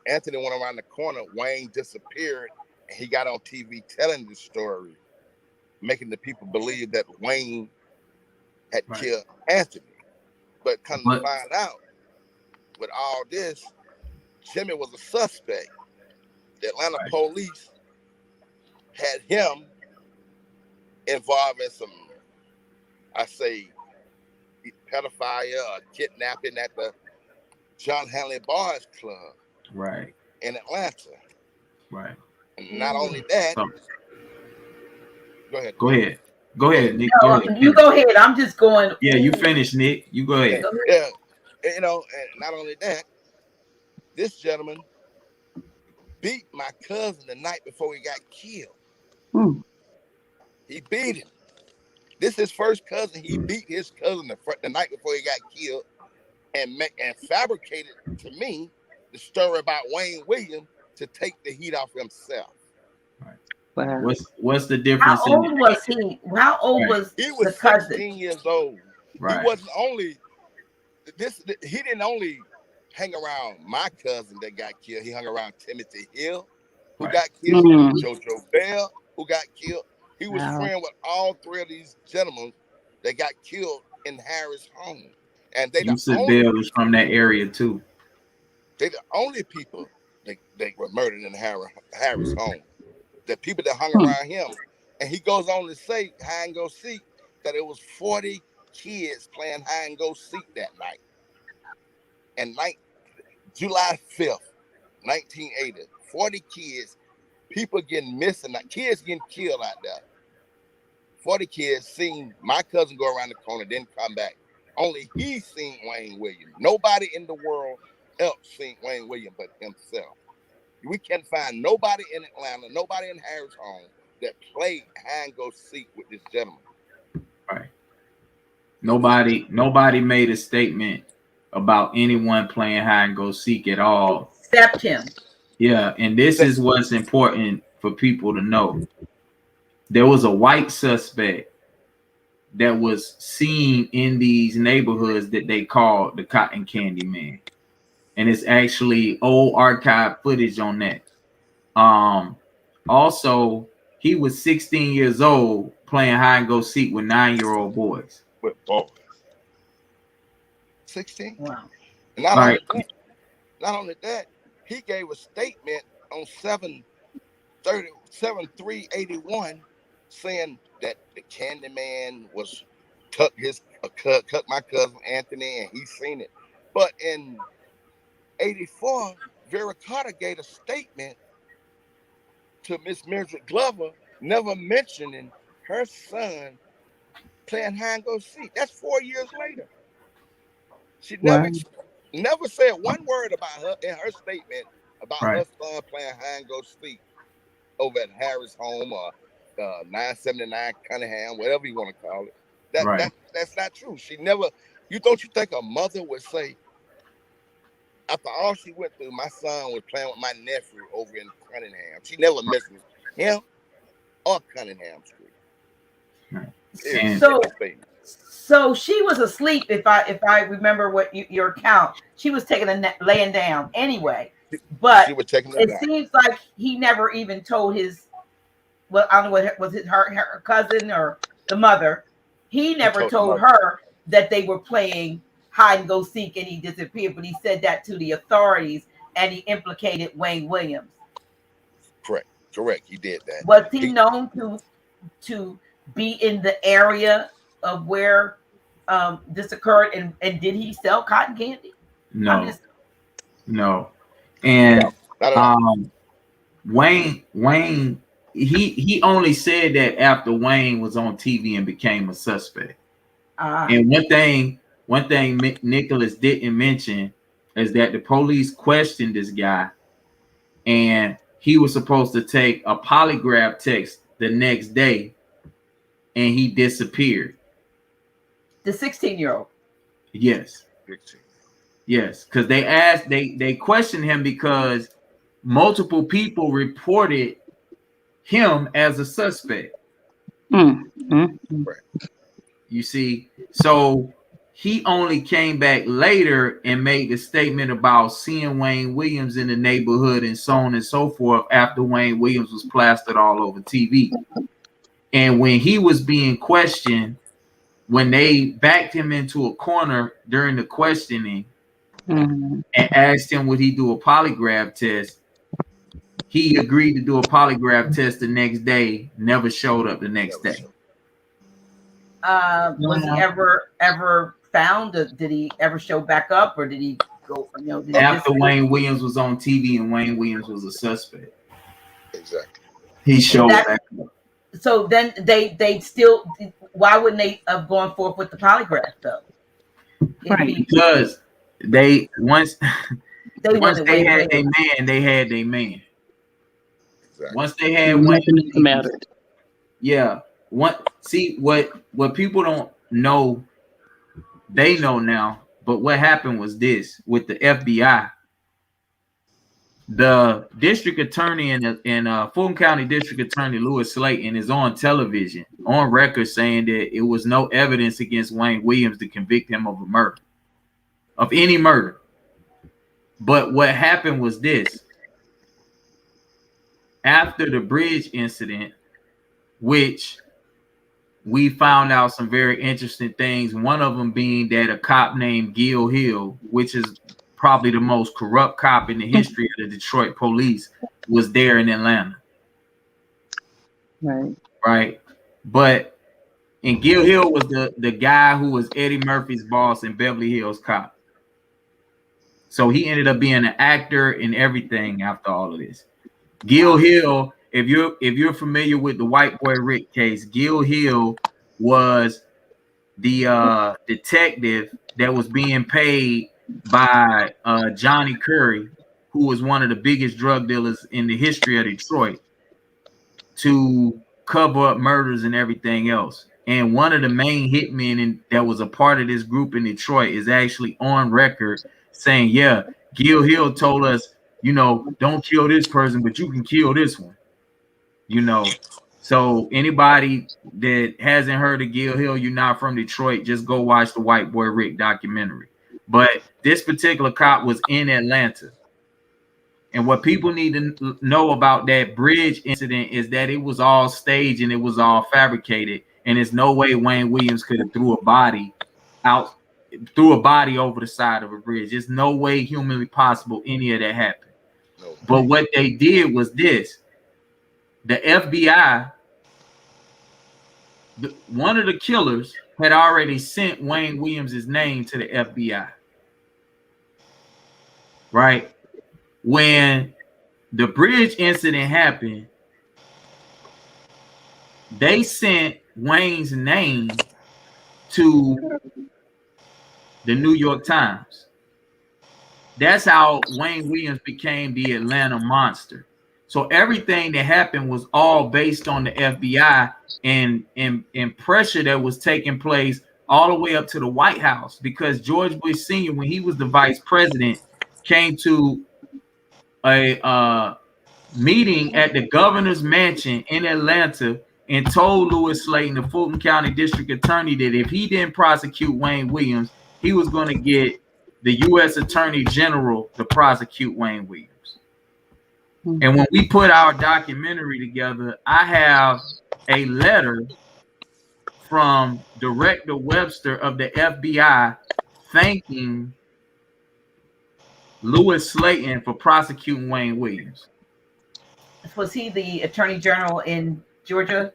Anthony went around the corner, Wayne disappeared, and he got on TV telling the story, making the people believe that Wayne had killed Anthony. But come to find out, with all this, Jimmy was a suspect. The Atlanta police had him involved in some, I say, pedophilia or kidnapping at the John Hanley Bars Club, in Atlanta. And not only that, go ahead. Go ahead, Nick. No, you go ahead. I'm just going. Yeah, you finish, Nick. You go ahead. Yeah, you know, and not only that, this gentleman beat my cousin the night before he got killed. He beat him. This is his first cousin. He beat his cousin the night before he got killed, and fabricated to me the story about Wayne Williams to take the heat off himself. Wow. What's the difference? How old was he? How old was he? Was the cousin? 16 years old. He wasn't only this. He didn't only hang around my cousin that got killed. He hung around Timothy Hill, who got killed. JoJo Bell, who got killed. He was friend with all three of these gentlemen that got killed in Harris' home. And they Bell was from that area too. They the only people that were murdered in Harris' home. The people that hung around him. And he goes on to say, hide and go seek, that it was 40 kids playing hide and go seek that night. And July 5th, 1980, 40 kids, people getting missing, kids getting killed out there. 40 kids seen my cousin go around the corner, then come back. Only he seen Wayne Williams. Nobody in the world else seen Wayne Williams but himself. We can't find nobody in Atlanta, nobody in Harris' home that played hide and go seek with this gentleman. Nobody made a statement about anyone playing hide and go seek at all. Except him. Yeah, and this is what's important for people to know. There was a white suspect that was seen in these neighborhoods that they called the Cotton Candy Man. And it's actually old archive footage on that. Also, he was 16 years old playing hide and go seek with 9-year-old boys. With boys. 16? Wow. Not only that, he gave a statement on 7/3/81 saying that the Candy Man was cut my cousin Anthony, and he seen it. But in 84, Vera Carter gave a statement to Miss Mildred Glover, never mentioning her son playing hide and go seek. That's 4 years later. She never said one word about her in her statement about her son playing hide and go seek over at Harris' home or 979 Cunningham, whatever you want to call it. That's not true. She never. You think a mother would say, after all she went through, my son was playing with my nephew over in Cunningham. She never mentioned him or Cunningham Street. So she was asleep. If I remember what your account, she was laying down anyway. But it seems like he never even told his. Well, I don't know what was it, her cousin or the mother. He never told her that they were playing hide and go seek, and he disappeared. But he said that to the authorities, and he implicated Wayne Williams. Correct. He did that. Was he known to be in the area of where this occurred, and did he sell cotton candy? No. And Wayne, he only said that after Wayne was on TV and became a suspect. And one thing Nicholas didn't mention is that the police questioned this guy, and he was supposed to take a polygraph test the next day, and he disappeared. The 16-year-old. Yes. 16. Yes, because they questioned him because multiple people reported him as a suspect. Right. You see, so he only came back later and made a statement about seeing Wayne Williams in the neighborhood and so on and so forth after Wayne Williams was plastered all over TV. And when he was being questioned, when they backed him into a corner during the questioning and asked him would he do a polygraph test, he agreed to do a polygraph test the next day, never showed up the next day. Was he ever found? Did he ever show back up, or did he go? After Wayne Williams was on TV and Wayne Williams was a suspect, Exactly. he showed back up. So then they still. Why wouldn't they have gone forth with the polygraph though? Right. Because they once they had their man, they had their man. Exactly. Once they had nothing else mattered. Yeah. What people don't know, they know now. But what happened was this with the FBI. The district attorney in Fulton County District Attorney Louis Slayton is on television, on record, saying that it was no evidence against Wayne Williams to convict him of a murder, of any murder. But what happened was this. After the bridge incident, which we found out some very interesting things, one of them being that a cop named Gil Hill, which is probably the most corrupt cop in the history of the Detroit police, was there in Atlanta. Right. But and Gil Hill was the guy who was Eddie Murphy's boss in Beverly Hills Cop. So he ended up being an actor and everything after all of this. Gil Hill, if you're familiar with the White Boy Rick case, Gil Hill was the detective that was being paid by Johnny Curry, who was one of the biggest drug dealers in the history of Detroit, to cover up murders and everything else. And one of the main hitmen that was a part of this group in Detroit is actually on record saying, yeah, Gil Hill told us, don't kill this person, but you can kill this one. So anybody that hasn't heard of Gil Hill, you're not from Detroit, just go watch the White Boy Rick documentary. But this particular cop was in Atlanta. And what people need to know about that bridge incident is that it was all staged and it was all fabricated. And there's no way Wayne Williams could have threw a body over the side of a bridge. There's no way humanly possible any of that happened. No. But what they did was this. The FBI, one of the killers had already sent Wayne Williams' name to the FBI. Right? When the bridge incident happened, they sent Wayne's name to the New York Times. That's how Wayne Williams became the Atlanta monster. So everything that happened was all based on the FBI and pressure that was taking place all the way up to the White House, because George Bush Sr., when he was the vice president, came to a meeting at the governor's mansion in Atlanta and told Louis Slayton, the Fulton County District Attorney, that if he didn't prosecute Wayne Williams, he was going to get the U.S. Attorney General to prosecute Wayne Williams. And when we put our documentary together, I have a letter from Director Webster of the FBI thanking Louis Slayton for prosecuting Wayne Williams. Was he the Attorney General in Georgia?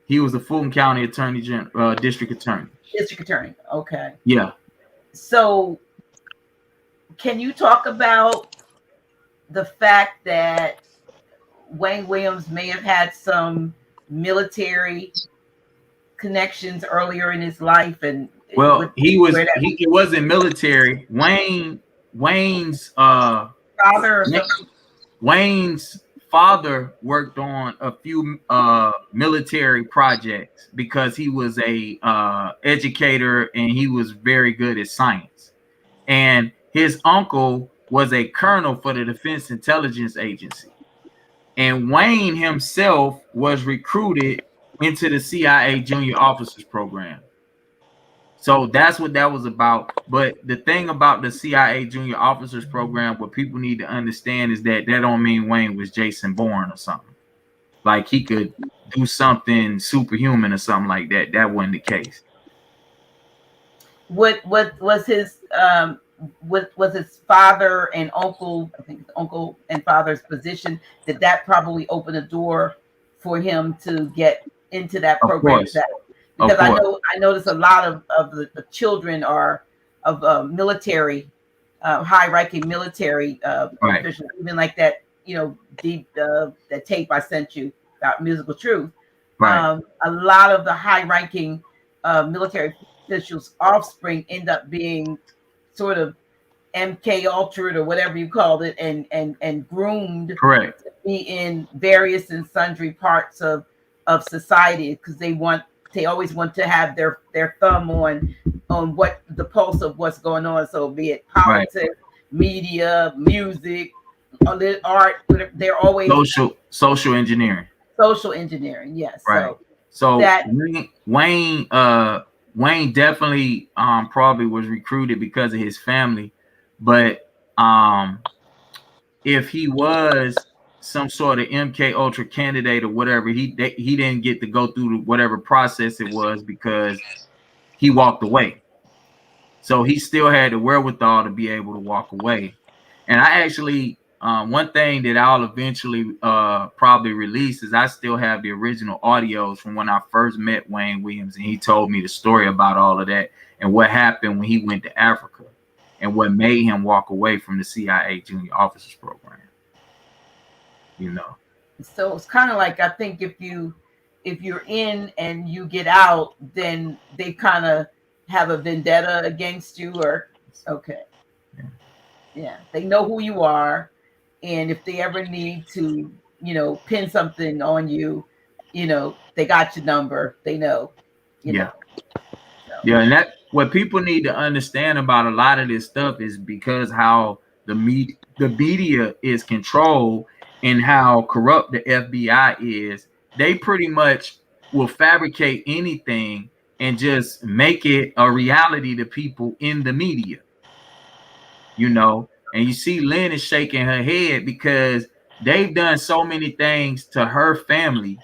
He was the Fulton County Attorney General, District Attorney. District Attorney. Okay. Yeah. So, can you talk about the fact that Wayne Williams may have had some military connections earlier in his life? And well, he wasn't military. Wayne's father worked on a few military projects because he was a educator and he was very good at science. And his uncle was a colonel for the Defense Intelligence Agency. And Wayne himself was recruited into the CIA Junior Officers Program. So that's what that was about. But the thing about the CIA Junior Officers Program, what people need to understand is that don't mean Wayne was Jason Bourne or something. Like he could do something superhuman or something like that. That wasn't the case. What was his was his father and uncle, I think uncle and father's position, did that probably open a door for him to get into that Of program? course. Because I notice a lot of the children are of military, high-ranking military Right. officials, even like that, that tape I sent you about Musical Truth. Right. A lot of the high-ranking military officials' offspring end up being sort of MK altered or whatever you called it, and groomed Correct. to be in various and sundry parts of society, because they always want to have their thumb on what the pulse of what's going on. So be it politics, media, music, art, they're always social engineering. Social engineering, yes. Right. So that Wayne definitely probably was recruited because of his family, but if he was some sort of MK Ultra candidate or whatever, he didn't get to go through whatever process it was because he walked away. So he still had the wherewithal to be able to walk away. And I actually, one thing that I'll eventually probably release is I still have the original audios from when I first met Wayne Williams, and he told me the story about all of that and what happened when he went to Africa and what made him walk away from the CIA Junior Officers Program. So it's kind of like, I think if you're in and you get out, then they kind of have a vendetta against you, or okay. Yeah, they know who you are, and if they ever need to, pin something on you, they got your number. They know. Yeah, and that what people need to understand about a lot of this stuff is because how the media is controlled and how corrupt the FBI is. They pretty much will fabricate anything and just make it a reality to people in the media. And you see Lynn is shaking her head because they've done so many things to her family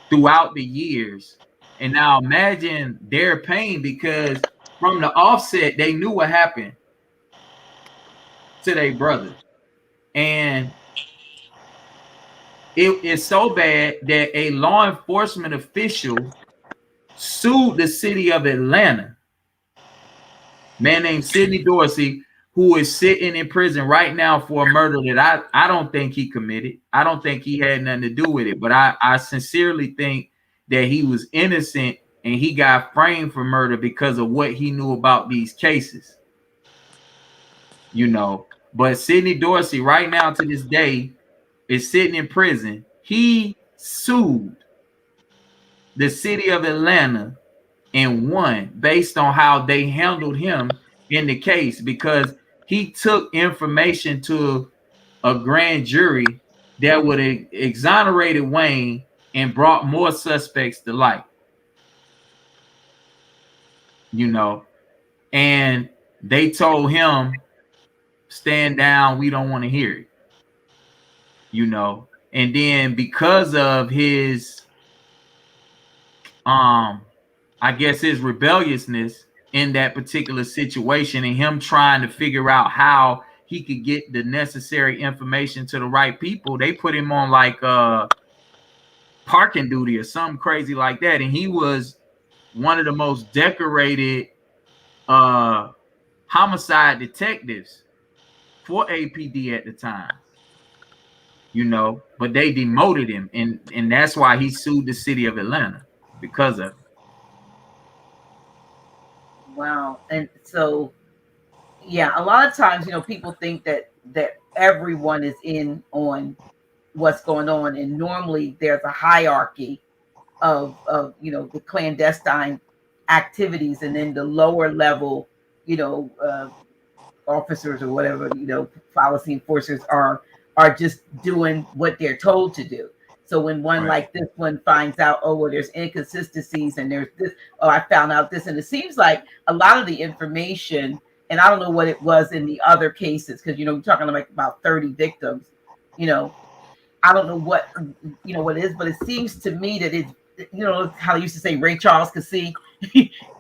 throughout the years. And now imagine their pain, because from the offset, they knew what happened to their brother. And it is so bad that a law enforcement official sued the city of Atlanta, a man named Sidney Dorsey, who is sitting in prison right now for a murder that I don't think he committed. I don't think he had nothing to do with it. But I sincerely think that he was innocent and he got framed for murder because of what he knew about these cases. But Sidney Dorsey right now to this day is sitting in prison. He sued the city of Atlanta and won based on how they handled him in the case, because he took information to a grand jury that would have exonerated Wayne and brought more suspects to light. And they told him, stand down, we don't want to hear it. And then because of his I guess his rebelliousness in that particular situation and him trying to figure out how he could get the necessary information to the right people, they put him on like parking duty or something crazy like that. And he was one of the most decorated homicide detectives for APD at the time. But they demoted him, and that's why he sued the city of Atlanta, because of it. Wow. And so, yeah, a lot of times, people think that everyone is in on what's going on, and normally there's a hierarchy of the clandestine activities, and then the lower level, officers or whatever, policy enforcers are just doing what they're told to do. So when one Right. like this one finds out, oh, well, there's inconsistencies and there's this, oh, I found out this, and it seems like a lot of the information, and I don't know what it was in the other cases, because you're talking like about 30 victims, I don't know what what it is, but it seems to me that it's how they used to say Ray Charles could see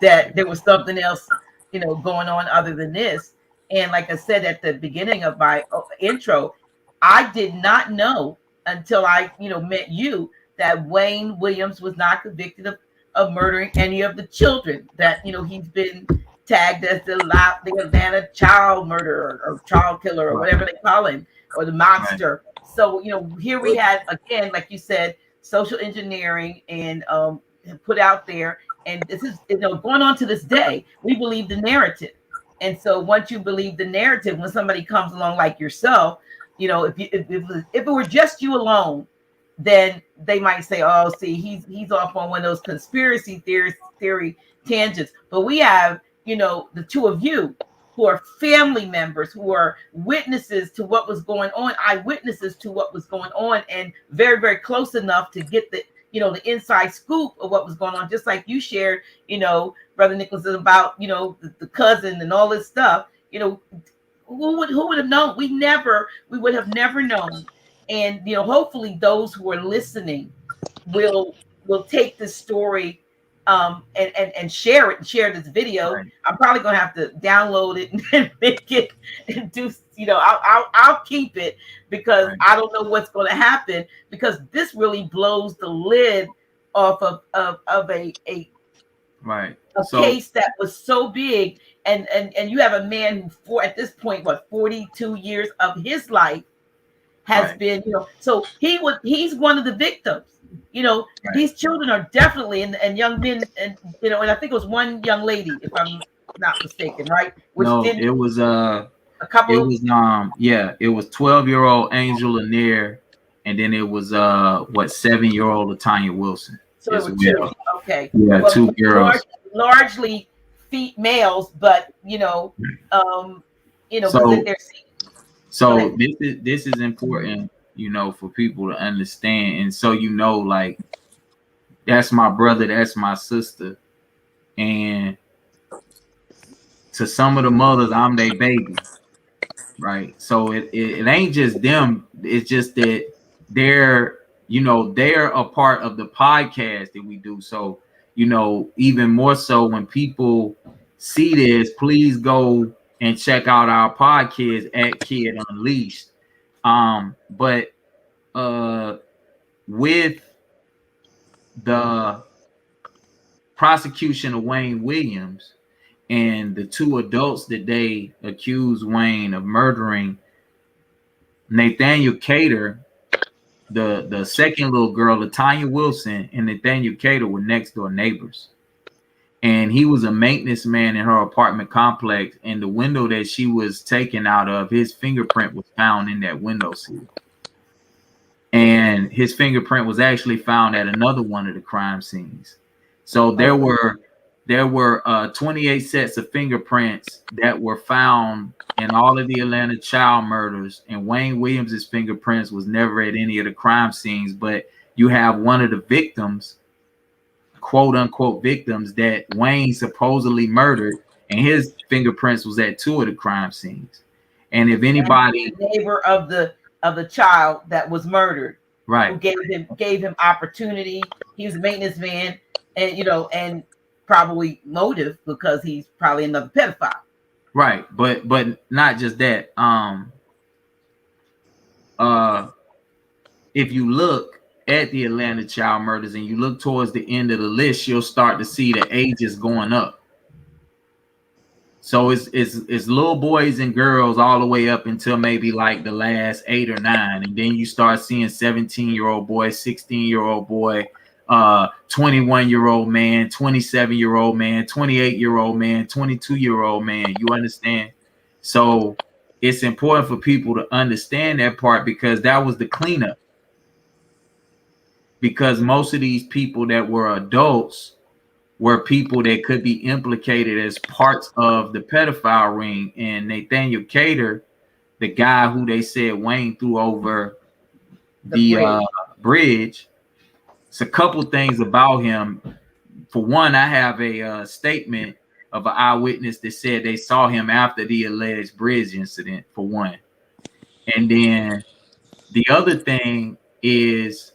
that there was something else going on other than this. And like I said at the beginning of my intro, I did not know until I met you that Wayne Williams was not convicted of murdering any of the children, that he's been tagged as the Atlanta child murderer or child killer or whatever they call him, or the mobster. Right. So, here we had, again, like you said, social engineering and put out there. And this is, going on to this day, we believe the narrative. And so once you believe the narrative, when somebody comes along like yourself, if it were just you alone, then they might say, oh, see, he's off on one of those conspiracy theory tangents. But we have, the two of you who are family members, who are witnesses to what was going on, eyewitnesses to what was going on, and very, very close enough to get the inside scoop of what was going on, just like you shared, Brother Nicholas, about, the cousin and all this stuff. Who would have known? We would have never known. And, hopefully those who are listening will take this story and share it and share this video. Right. I'm probably gonna have to download it and make it and do. I'll keep it because right. I don't know what's going to happen, because this really blows the lid off of a right case that was so big, and you have a man who at this point 42 years of his life has right. been so he's one of the victims. Right. These children are definitely, and young men, and and I think it was one young lady, if I'm not mistaken, right? Which no, it was a couple. It was it was 12-year-old Angel Lanier, and then it was 7-year-old Latanya Wilson. So it was two. Okay. Yeah, well, 2 girls. Largely males, but so so this is important. For people to understand. And so, like, that's my brother, that's my sister. And to some of the mothers, I'm their baby. Right. So it ain't just them. It's just that they're a part of the podcast that we do. So, even more so when people see this, please go and check out our podcast at Kid Unleashed. But with the prosecution of Wayne Williams and the two adults that they accused Wayne of murdering, Nathaniel Cater, the second little girl, Latanya Wilson, and Nathaniel Cater were next door neighbors. And he was a maintenance man in her apartment complex, and the window that she was taken out of, his fingerprint was found in that windowsill. And his fingerprint was actually found at another one of the crime scenes. So there were 28 sets of fingerprints that were found in all of the Atlanta child murders, and Wayne Williams's fingerprints was never at any of the crime scenes. But you have one of the victims, quote unquote victims, that Wayne supposedly murdered, and his fingerprints was at 2 of the crime scenes. And if anybody, the neighbor of the child that was murdered, right, who gave him opportunity, he was a maintenance man, and and probably motive because he's probably another pedophile. Right, but not just that. If you look at the Atlanta child murders and you look towards the end of the list, you'll start to see the ages going up. So it's little boys and girls all the way up until maybe like the last 8 or 9, and then you start seeing 17-year-old boy, 16-year-old boy, 21-year-old man, 27-year-old man, 28-year-old man, 22-year-old man. You understand? So it's important for people to understand that part, because that was the cleanup. Because most of these people that were adults were people that could be implicated as parts of the pedophile ring. And Nathaniel Cater, the guy who they said Wayne threw over the bridge, it's a couple things about him. For one, I have a statement of an eyewitness that said they saw him after the alleged bridge incident, for one. And then the other thing is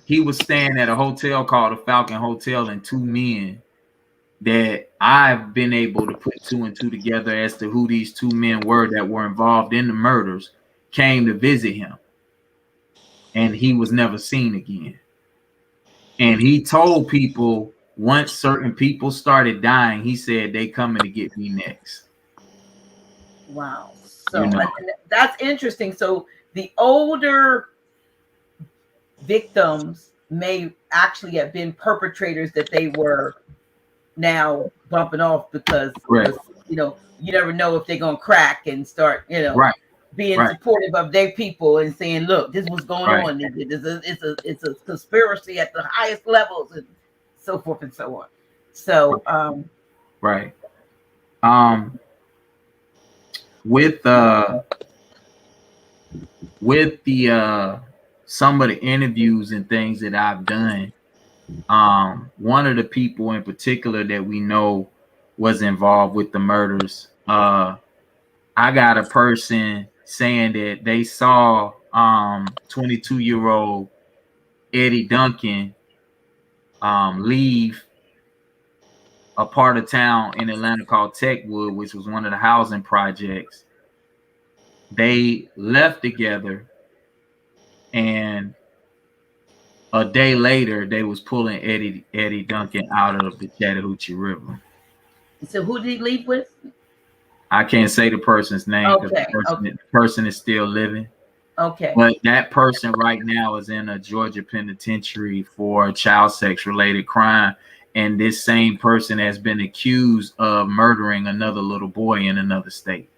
he was staying at a hotel called the Falcon Hotel, and two men that I've been able to put two and two together as to who these two men were that were involved in the murders came to visit him. And he was never seen again. And he told people once certain people started dying, he said, they coming to get me next. Wow. So that's interesting. So the older victims may actually have been perpetrators that they were now bumping off because, you never know if they're going to crack and start, being supportive of their people and saying, look, this is what's going on. It's a conspiracy at the highest levels and so forth and so on. So, with the some of the interviews and things that I've done, one of the people in particular that we know was involved with the murders, I got a person saying that they saw 22-year-old Eddie Duncan leave a part of town in Atlanta called Techwood, which was one of the housing projects. They left together, and a day later, they was pulling Eddie Duncan out of the Chattahoochee River. So who did he leave with? I can't say the person's name because the person is still living. Okay. But that person right now is in a Georgia penitentiary for a child sex related crime. And this same person has been accused of murdering another little boy in another state.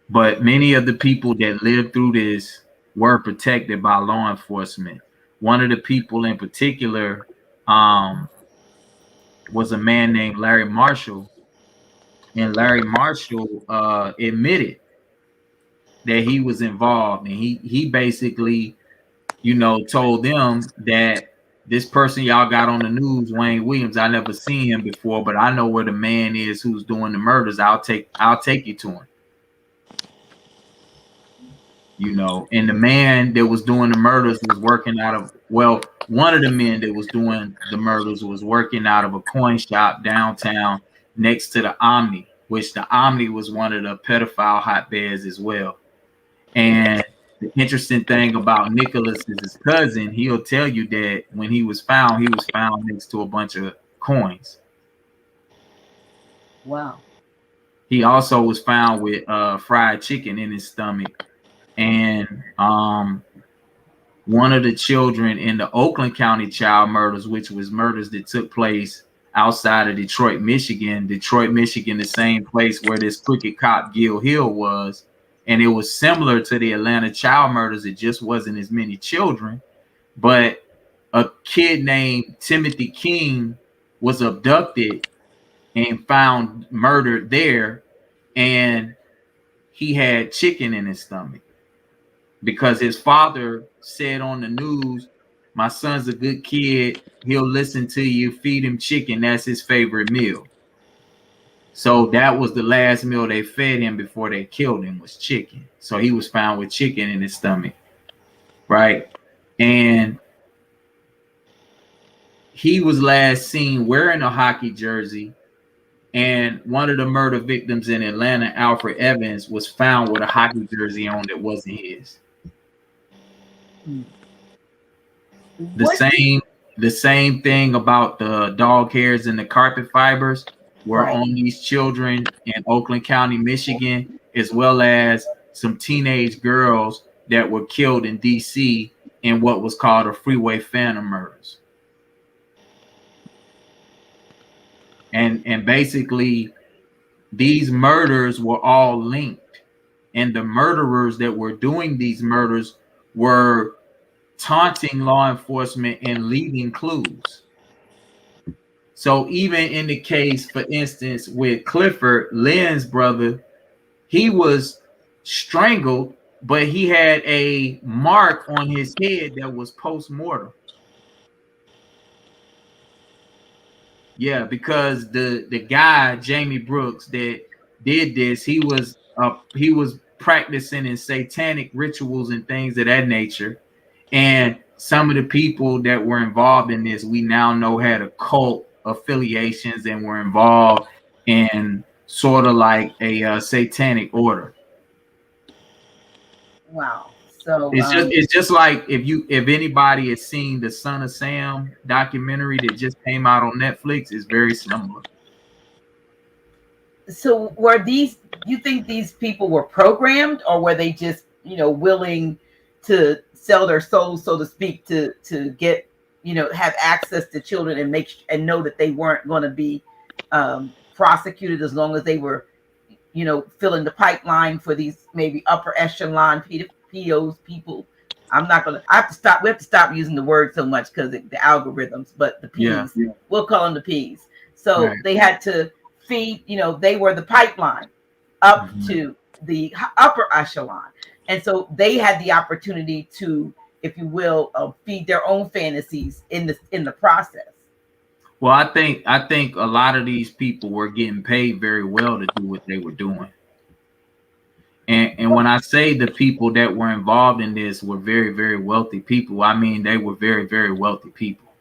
But many of the people that lived through this were protected by law enforcement. One of the people in particular was a man named Larry Marshall. And Larry Marshall admitted that he was involved. And he basically, told them that this person y'all got on the news, Wayne Williams, I never seen him before, but I know where the man is who's doing the murders. I'll take you to him. And the man that was doing the murders was working out of, one of the men that was doing the murders was working out of a coin shop downtown next to the Omni, which the Omni was one of the pedophile hotbeds as well. And the interesting thing about Nicholas is his cousin. He'll tell you that when he was found next to a bunch of coins. Wow. He also was found with fried chicken in his stomach. And one of the children in the Oakland County child murders, which was murders that took place outside of Detroit, Michigan, the same place where this crooked cop Gil Hill was. And it was similar to the Atlanta child murders. It just wasn't as many children. But a kid named Timothy King was abducted and found murdered there. And he had chicken in his stomach because his father said on the news, my son's a good kid. He'll listen to you, feed him chicken. That's his favorite meal. So that was the last meal they fed him before they killed him, was chicken. So he was found with chicken in his stomach, right? And he was last seen wearing a hockey jersey. And one of the murder victims in Atlanta, Alfred Evans, was found with a hockey jersey on that wasn't his. The same thing about the dog hairs and the carpet fibers were on these children in Oakland County, Michigan, as well as some teenage girls that were killed in DC in what was called a freeway phantom murders. And basically these murders were all linked, and the murderers that were doing these murders were taunting law enforcement and leaving clues. So even in the case, for instance, with Clifford, Lynn's brother, he was strangled, but he had a mark on his head that was post-mortem. Yeah, because the guy, Jamie Brooks, that did this, he was practicing in satanic rituals and things of that nature. And some of the people that were involved in this, we now know had occult affiliations and were involved in sort of like a satanic order. Wow. So It's just like if anybody has seen the Son of Sam documentary that just came out on Netflix, it's very similar. so were these, you think these people were programmed, or were they just, willing to sell their souls, so to speak, to get, have access to children and and know that they weren't going to be prosecuted as long as they were, filling the pipeline for these maybe upper echelon POs people? I'm not gonna. I have to stop. We have to stop using the word so much because the algorithms. But the P's, we'll call them the P's. So Right. they had to feed. They were the pipeline up to the upper echelon, and so they had the opportunity to, if you will, feed their own fantasies in the process. Well, I think a lot of these people were getting paid very well to do what they were doing. And when I say the people that were involved in this were very, very wealthy people, I mean they were very, very wealthy people.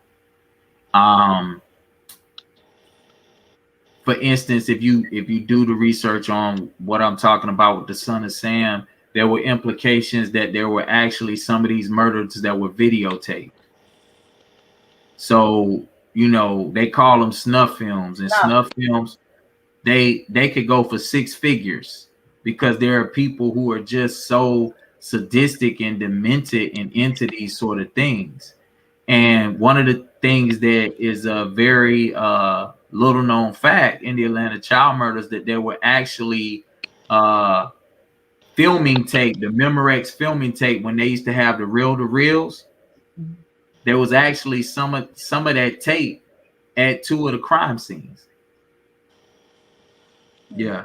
For instance, if you do the research on what I'm talking about with the Son of Sam, there were implications that there were actually some of these murders that were videotaped. So, they call them snuff films, and snuff films, they could go for six figures because there are people who are just so sadistic and demented and into these sort of things. And one of the things that is a very little known fact in the Atlanta child murders, that there were actually filming tape, the Memorex filming tape, when they used to have the reel-to-reels. There was actually some of that tape at two of the crime scenes. Yeah.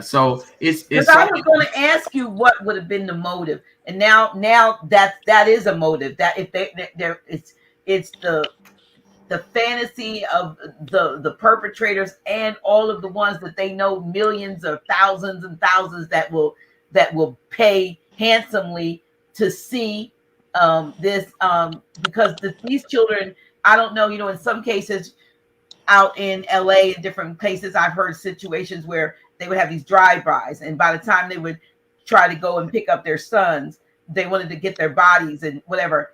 So it's Because I was going to ask you what would have been the motive, and now that is a motive. That if there it's the fantasy of the perpetrators and all of the ones that they know, millions or thousands and thousands that will pay handsomely to see this, because these children, I don't know, in some cases out in LA and different places, I've heard situations where they would have these drive-bys, and by the time they would try to go and pick up their sons, they wanted to get their bodies and whatever,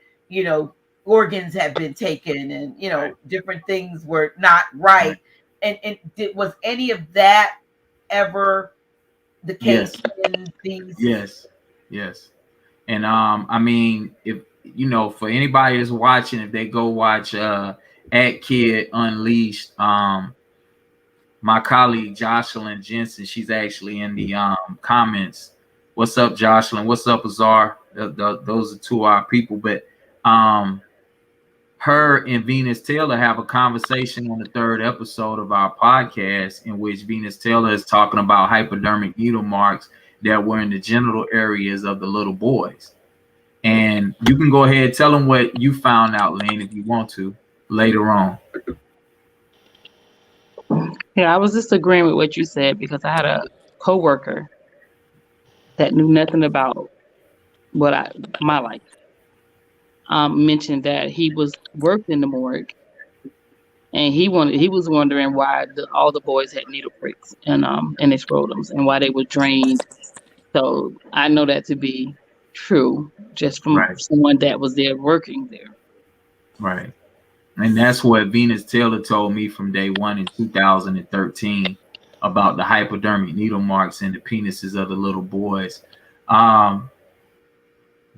organs have been taken, and different things were not right. And was any of that ever the case in these? Yes. And I mean, if for anybody that's watching, if they go watch ATLKID Unleashed, my colleague Jocelyn Jensen, she's actually in the comments. What's up, Jocelyn? What's up, Azar? Those are two of our people. But her and Venus Taylor have a conversation on the third episode of our podcast, in which Venus Taylor is talking about hypodermic needle marks that were in the genital areas of the little boys. And you can go ahead and tell them what you found out, Lane, if you want to, later on. Yeah, I was just agreeing with what you said, because I had a coworker that knew nothing about my life. Mentioned that he was worked in the morgue, and he was wondering why all the boys had needle pricks in their scrotums, and why they were drained. So I know that to be true, just from someone that was there working there. Right. And that's what Venus Taylor told me from day one in 2013 about the hypodermic needle marks in the penises of the little boys.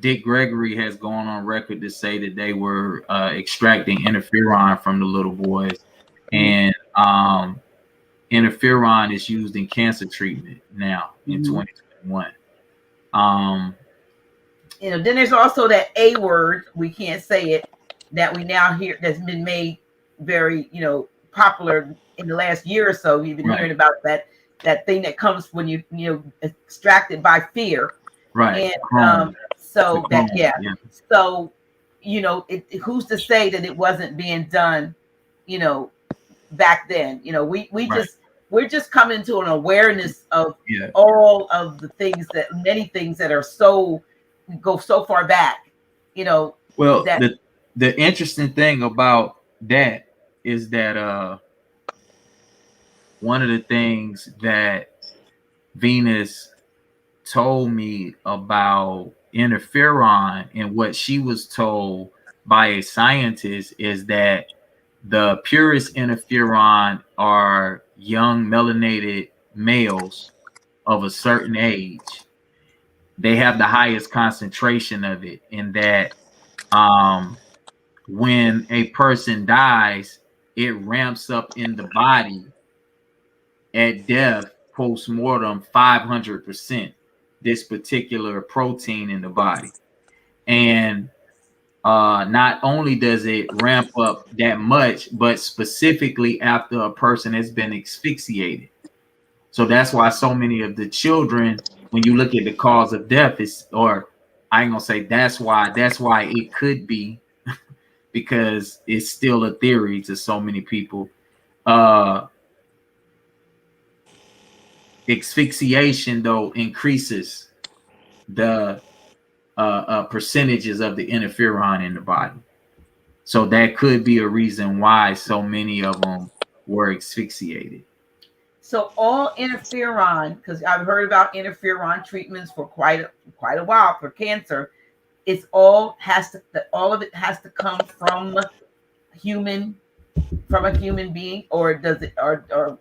Dick Gregory has gone on record to say that they were extracting interferon from the little boys, and interferon is used in cancer treatment now in 2021. then there's also that A word, we can't say it, that we now hear, that's been made very, popular in the last year or so. We've been hearing about that thing that comes when extracted by fear. Right. And Crone. so that, Yeah. so who's to say that it wasn't being done, back then? We're just coming to an awareness of all of the things, that many things that are go so far back, Well, that the interesting thing about that is that one of the things that Venus told me about interferon, and what she was told by a scientist, is that the purest interferon are young melanated males of a certain age. They have the highest concentration of it, in that when a person dies, it ramps up in the body at death post-mortem 500%, this particular protein in the body. And not only does it ramp up that much, but specifically after a person has been asphyxiated. So that's why so many of the children, when you look at the cause of death, or I ain't gonna say that's why it could be, because it's still a theory to so many people. Asphyxiation, though, increases the percentages of the interferon in the body. So that could be a reason why so many of them were asphyxiated. So all interferon, because I've heard about interferon treatments for quite a while for cancer. All of it has to come from a human being, or does it, or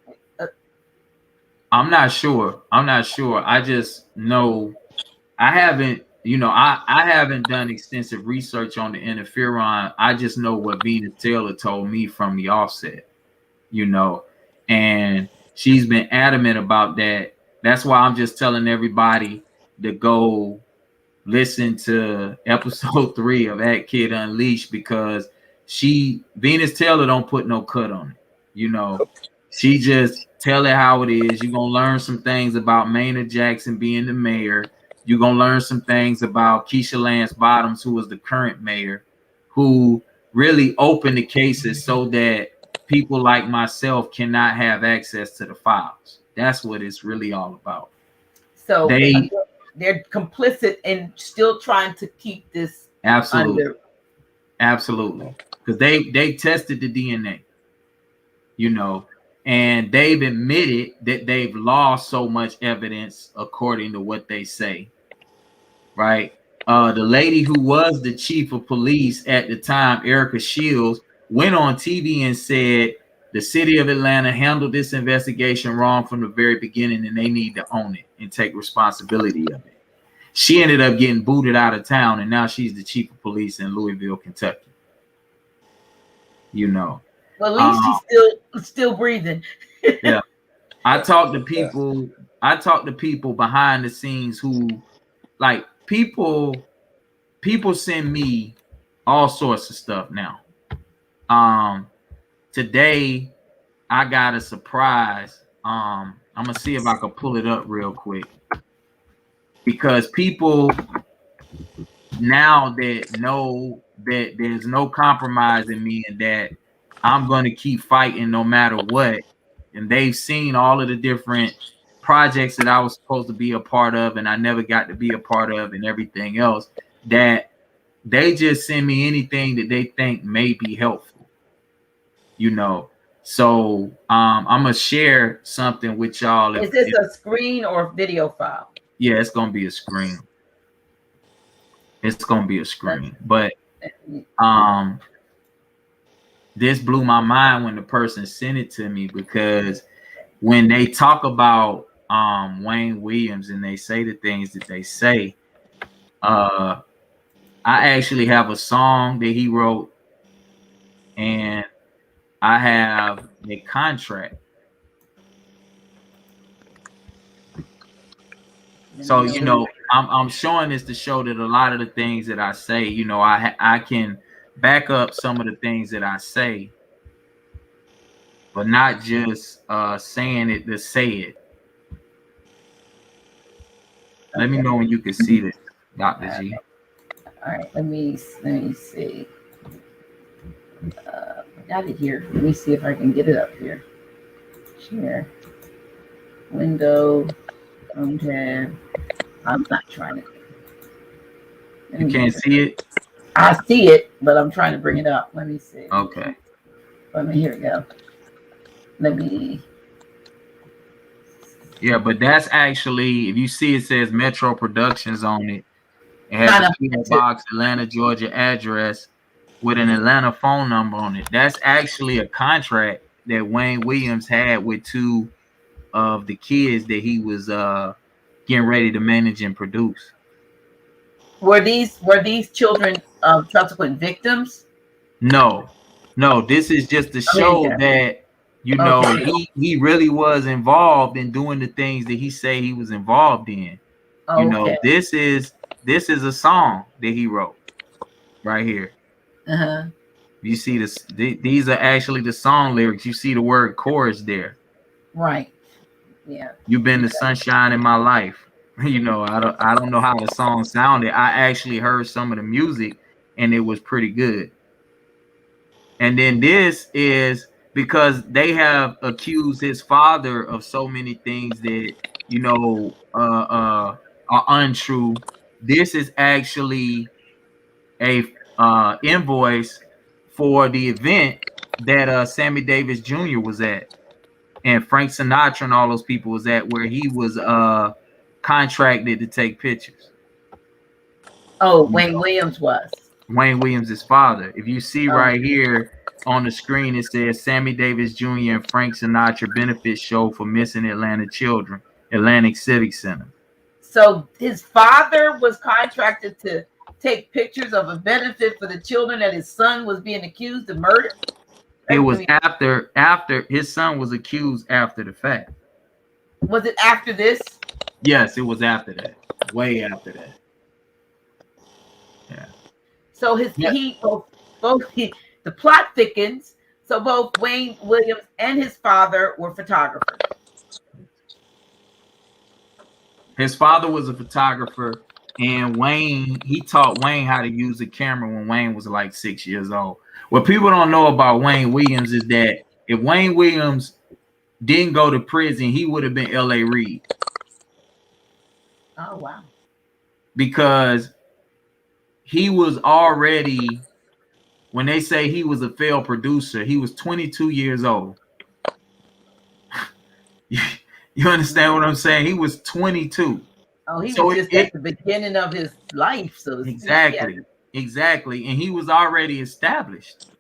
I'm not sure. I just know I haven't, I haven't done extensive research on the interferon. I just know what Venus Taylor told me from the offset, and she's been adamant about that. That's why I'm just telling everybody to go listen to episode 3 of ATLKID Unleashed, because Venus Taylor don't put no cut on it. She just tell it how it is. You're gonna learn some things about Maynard Jackson being the mayor. You're gonna learn some things about Keisha Lance Bottoms, who was the current mayor, who really opened the cases so that people like myself cannot have access to the files. That's what it's really all about. So they're complicit in still trying to keep this under. Absolutely, because they tested the DNA, and they've admitted that they've lost so much evidence according to what they say. Right. The lady who was the chief of police at the time, Erica Shields, went on TV and said the city of Atlanta handled this investigation wrong from the very beginning, and they need to own it and take responsibility of it. She ended up getting booted out of town, and now she's the chief of police in Louisville, Kentucky. Well, at least she's still breathing. Yeah. I talk to people behind the scenes who, like, people send me all sorts of stuff now. Today I got a surprise. I'm gonna see if I can pull it up real quick, because people now that know that there's no compromise in me, and that I'm gonna keep fighting no matter what, and they've seen all of the different projects that I was supposed to be a part of and I never got to be a part of, and everything else, that they just send me anything that they think may be helpful. So I'm gonna share something with y'all. Is this a screen or video file? Yeah, it's gonna be a screen. But this blew my mind when the person sent it to me, because when they talk about Wayne Williams and they say the things that they say, I actually have a song that he wrote, and I have a contract. So, I'm showing this to show that a lot of the things that I say, you know, I can back up some of the things that I say, but not just saying it to say it. Let me Okay. know when you can see this, Dr. All G. right. Let me see. I got it here. Let me see if I can get it up here. Share. Window. Home tab. I'm not trying to. You can't see it? I see it, but I'm trying to bring it up. Let me see. Okay. Here we go. Let me. Yeah, but that's actually, if you see, it says Metro Productions on it. It has a PO Box, Atlanta, Georgia address with an Atlanta phone number on it. That's actually a contract that Wayne Williams had with two of the kids that he was getting ready to manage and produce. Were these children subsequent victims? No, this is just to Oh, show yeah. that, you know, Okay. he really was involved in doing the things that he say he was involved in. You know, Okay. this is a song that he wrote right here. Uh-huh. You see this, these are actually the song lyrics. You see the word chorus there. Right. Yeah. You've been the sunshine in my life. You know, I don't know how the song sounded. I actually heard some of the music and it was pretty good. And then this is because they have accused his father of so many things that, you know, are untrue. This is actually a invoice for the event that Sammy Davis Jr. was at, and Frank Sinatra and all those people was at, where he was contracted to take pictures. Oh, Wayne Williams was. Wayne Williams' father. If you see right here on the screen, it says Sammy Davis Jr. and Frank Sinatra benefit show for missing Atlanta children, Atlantic Civic Center. So his father was contracted to take pictures of a benefit for the children that his son was being accused of murder. It was after his son was accused after the fact. Was it after this? Yes, it was after that. Way after that. Yeah. So the plot thickens. So both Wayne Williams and his father were photographers. His father was a photographer, and he taught Wayne how to use a camera when Wayne was like 6 years old. What people don't know about Wayne Williams is that if Wayne Williams didn't go to prison, he would have been L.A. Reid. Oh, wow. Because he was already, when they say he was a failed producer, he was 22 years old. You understand what I'm saying? He was 22. Oh, he was just at the beginning of his life, so to speak. Exactly. And he was already established.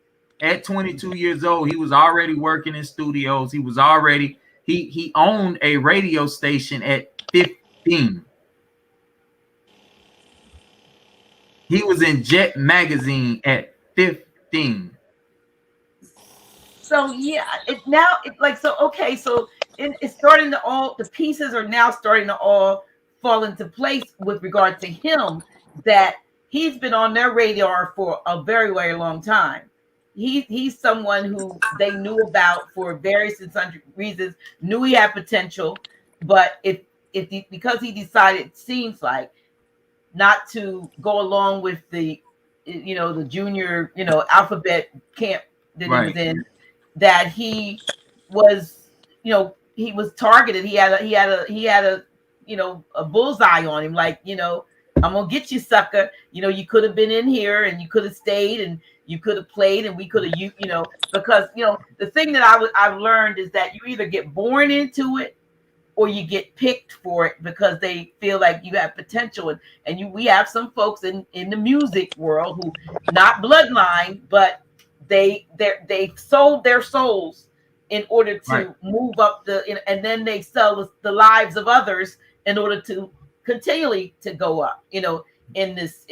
At 22 years old, he was already working in studios. He was already, he owned a radio station at 15. He was in Jet Magazine at 15. So yeah, it's starting to all, the pieces are now starting to all fall into place with regard to him, that he's been on their radar for a very, very long time. He's someone who they knew about for various and sundry reasons, knew he had potential, but because he decided, it seems like, not to go along with the junior alphabet camp that he was in, that he was targeted. He had a bullseye on him, like, I'm gonna get you, sucker. You could have been in here and you could have stayed and you could have played and we could have because the thing that I've learned is that you either get born into it or you get picked for it because they feel like you have potential. And we have some folks in the music world who, not bloodline, but they sold their souls in order to move up and then they sell the lives of others in order to continually to go up, in this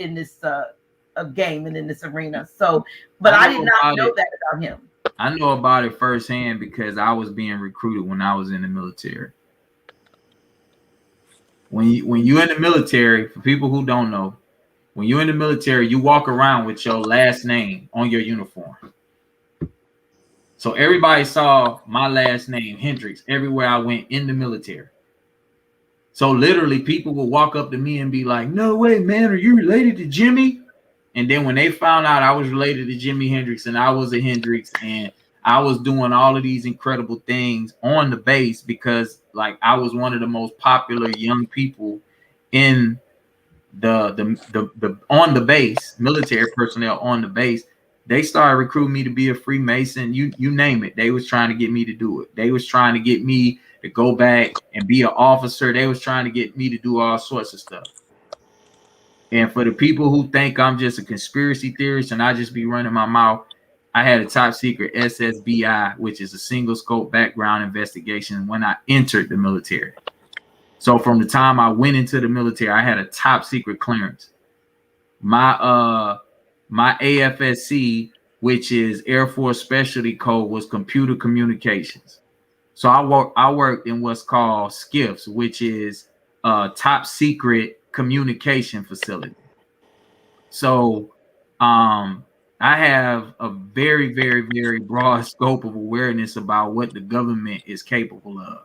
game and in this arena. So, but I did not know that about him. I know about it firsthand because I was being recruited when I was in the military. when you're in the military, for people who don't know, when you're in the military, you walk around with your last name on your uniform. So everybody saw my last name, Hendrix, everywhere I went in the military. So literally people would walk up to me and be like, no way, man, are you related to Jimmy? And then when they found out I was related to Jimi Hendrix and I was a Hendrix and I was doing all of these incredible things on the base, because like I was one of the most popular young people in the on the base, military personnel on the base, they started recruiting me to be a Freemason. You name it. They was trying to get me to do it. They was trying to get me to go back and be an officer. They was trying to get me to do all sorts of stuff. And for the people who think I'm just a conspiracy theorist and I just be running my mouth, I had a top secret SSBI, which is a single scope background investigation when I entered the military. So from the time I went into the military, I had a top secret clearance. My AFSC, which is Air Force Specialty Code, was computer communications. So I worked in what's called SCIFs, which is a top secret communication facility. So I have a very, very, very broad scope of awareness about what the government is capable of,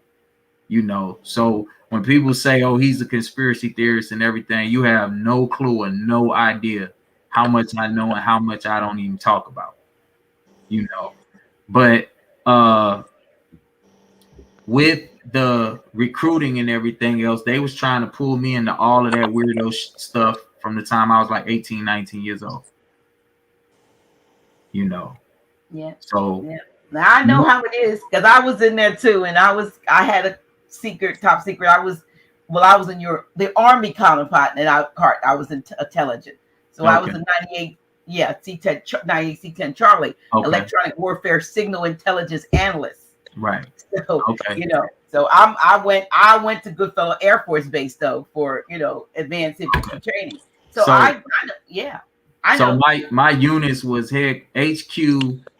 you know. So when people say, oh, he's a conspiracy theorist and everything, you have no clue and no idea how much I know and how much I don't even talk about, you know. But with the recruiting and everything else, they was trying to pull me into all of that weirdo stuff from the time I was like 18, 19 years old. You know. Yeah. So yeah. Now I know how it is, because I was in there too, and I had a top secret. I was in the Army counterpart, and I was in intelligence. So okay. I was in 98, C10, 98 C10 Charlie, okay. Electronic warfare signal intelligence analyst. Right. So you know, so I went to Goodfellow Air Force Base though for, you know, advanced infantry training. So I know. So my units was HQ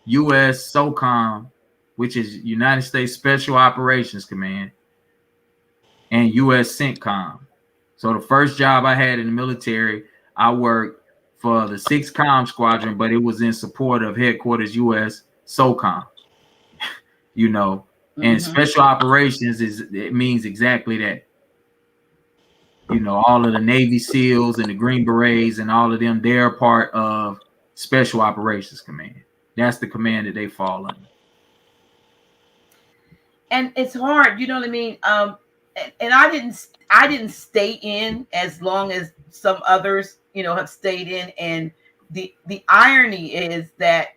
US SOCOM, which is United States Special Operations Command, and US CENTCOM. So the first job I had in the military, I worked for the 6th Com Squadron, but it was in support of Headquarters US SOCOM. You know, and special operations it means exactly that. You know, all of the Navy SEALs and the Green Berets and all of them, they're part of Special Operations Command. That's the command that they fall under. And it's hard, you know what I mean? And I didn't stay in as long as some others, you know, have stayed in. And the irony is that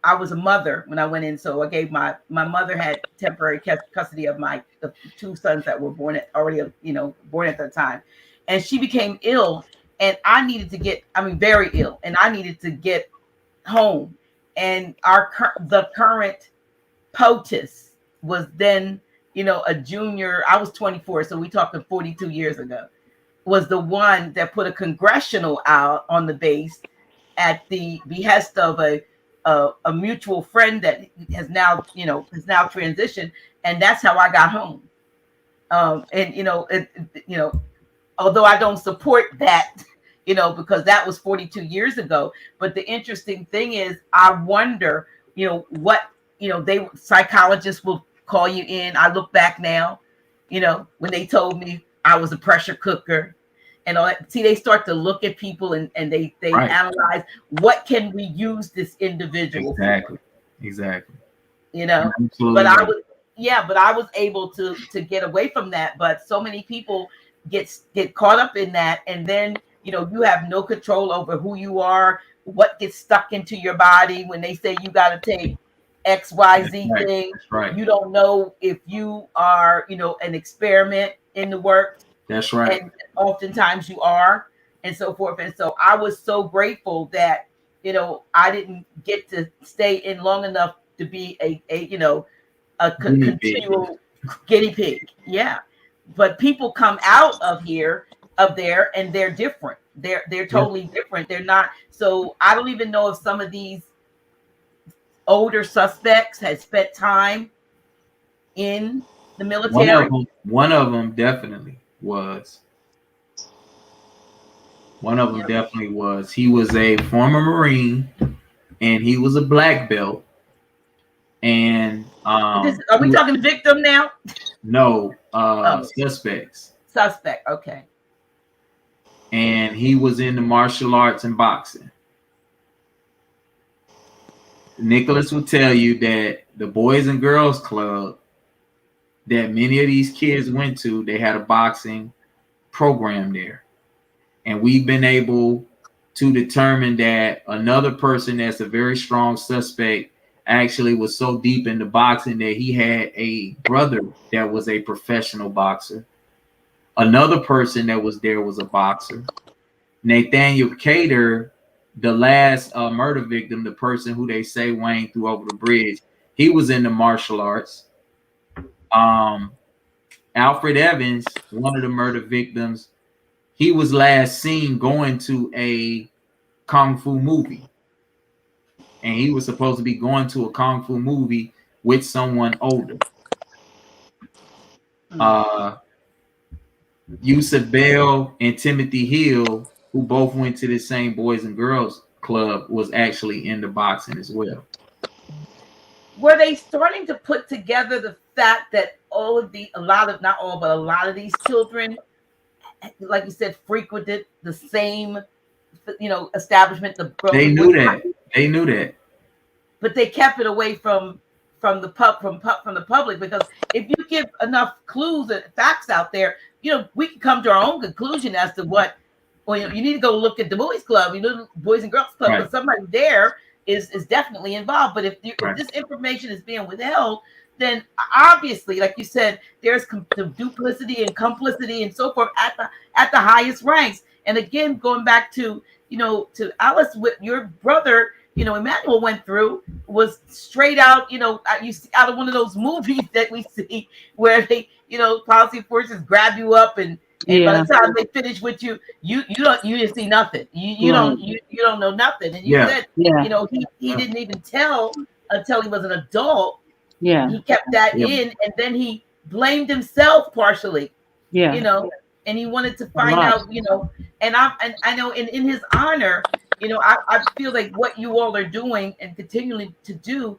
I was a mother when I went in, so I gave my mother had temporary custody of the 2 sons that were born at the time, and she became ill, and I needed to get, very ill, and I needed to get home, and the current POTUS was then, you know, a junior. I was 24, so we talking 42 years ago. Was the one that put a congressional out on the base at the behest of a mutual friend that has now transitioned, and that's how I got home. And although I don't support that, you know, because that was 42 years ago. But the interesting thing is, I wonder, you know, what, you know, psychologists will call you in. I look back now, you know, when they told me I was a pressure cooker. And all that. See, they start to look at people and they right. analyze, what can we use this individual for? Exactly. You know, absolutely. But I was able to get away from that. But so many people get caught up in that, and then, you know, you have no control over who you are, what gets stuck into your body when they say you got to take XYZ right. thing. Right. You don't know if you are, you know, an experiment in the works. That's right. And oftentimes you are, and so forth. And so I was so grateful that, you know, I didn't get to stay in long enough to be a continual guinea pig. Yeah. But people come out of there, and they're different. They're totally different. They're not. So I don't even know if some of these older suspects had spent time in the military. One of them definitely. was. One of them definitely was. He was a former Marine, and he was a black belt. And Are we talking victim now? no, suspects. Suspect. Okay. And he was in the martial arts and boxing. Nicholas will tell you that the Boys and Girls Club that many of these kids went to, they had a boxing program there. And we've been able to determine that another person that's a very strong suspect actually was so deep into boxing that he had a brother that was a professional boxer. Another person that was there was a boxer. Nathaniel Cater, the last murder victim, the person who they say Wayne threw over the bridge, he was in the martial arts. Alfred Evans, one of the murder victims, he was last seen going to a Kung Fu movie. And he was supposed to be going to a Kung Fu movie with someone older. Yusuf Bell and Timothy Hill, who both went to the same Boys and Girls Club, was actually into boxing as well. Were they starting to put together the fact that a lot of these children, like you said, frequented the same, establishment? They knew that. They knew that. But they kept it away from the public, because if you give enough clues and facts out there, we can come to our own conclusion as to what. Well, you need to go look at the Boys Club, Boys and Girls Club, because somebody there is definitely involved. But if this information is being withheld, then obviously, like you said, there's duplicity and complicity and so forth at the highest ranks. And again, going back to to Alice, with your brother, Emmanuel went through, was straight out, you see out of one of those movies that we see where they, policy forces grab you up, and by the time they finish with you, you didn't see nothing. You don't know nothing. And you said, he didn't even tell until he was an adult. Yeah. He kept that in, and then he blamed himself partially. And he wanted to find out, and I know in his honor, I feel like what you all are doing and continuing to do,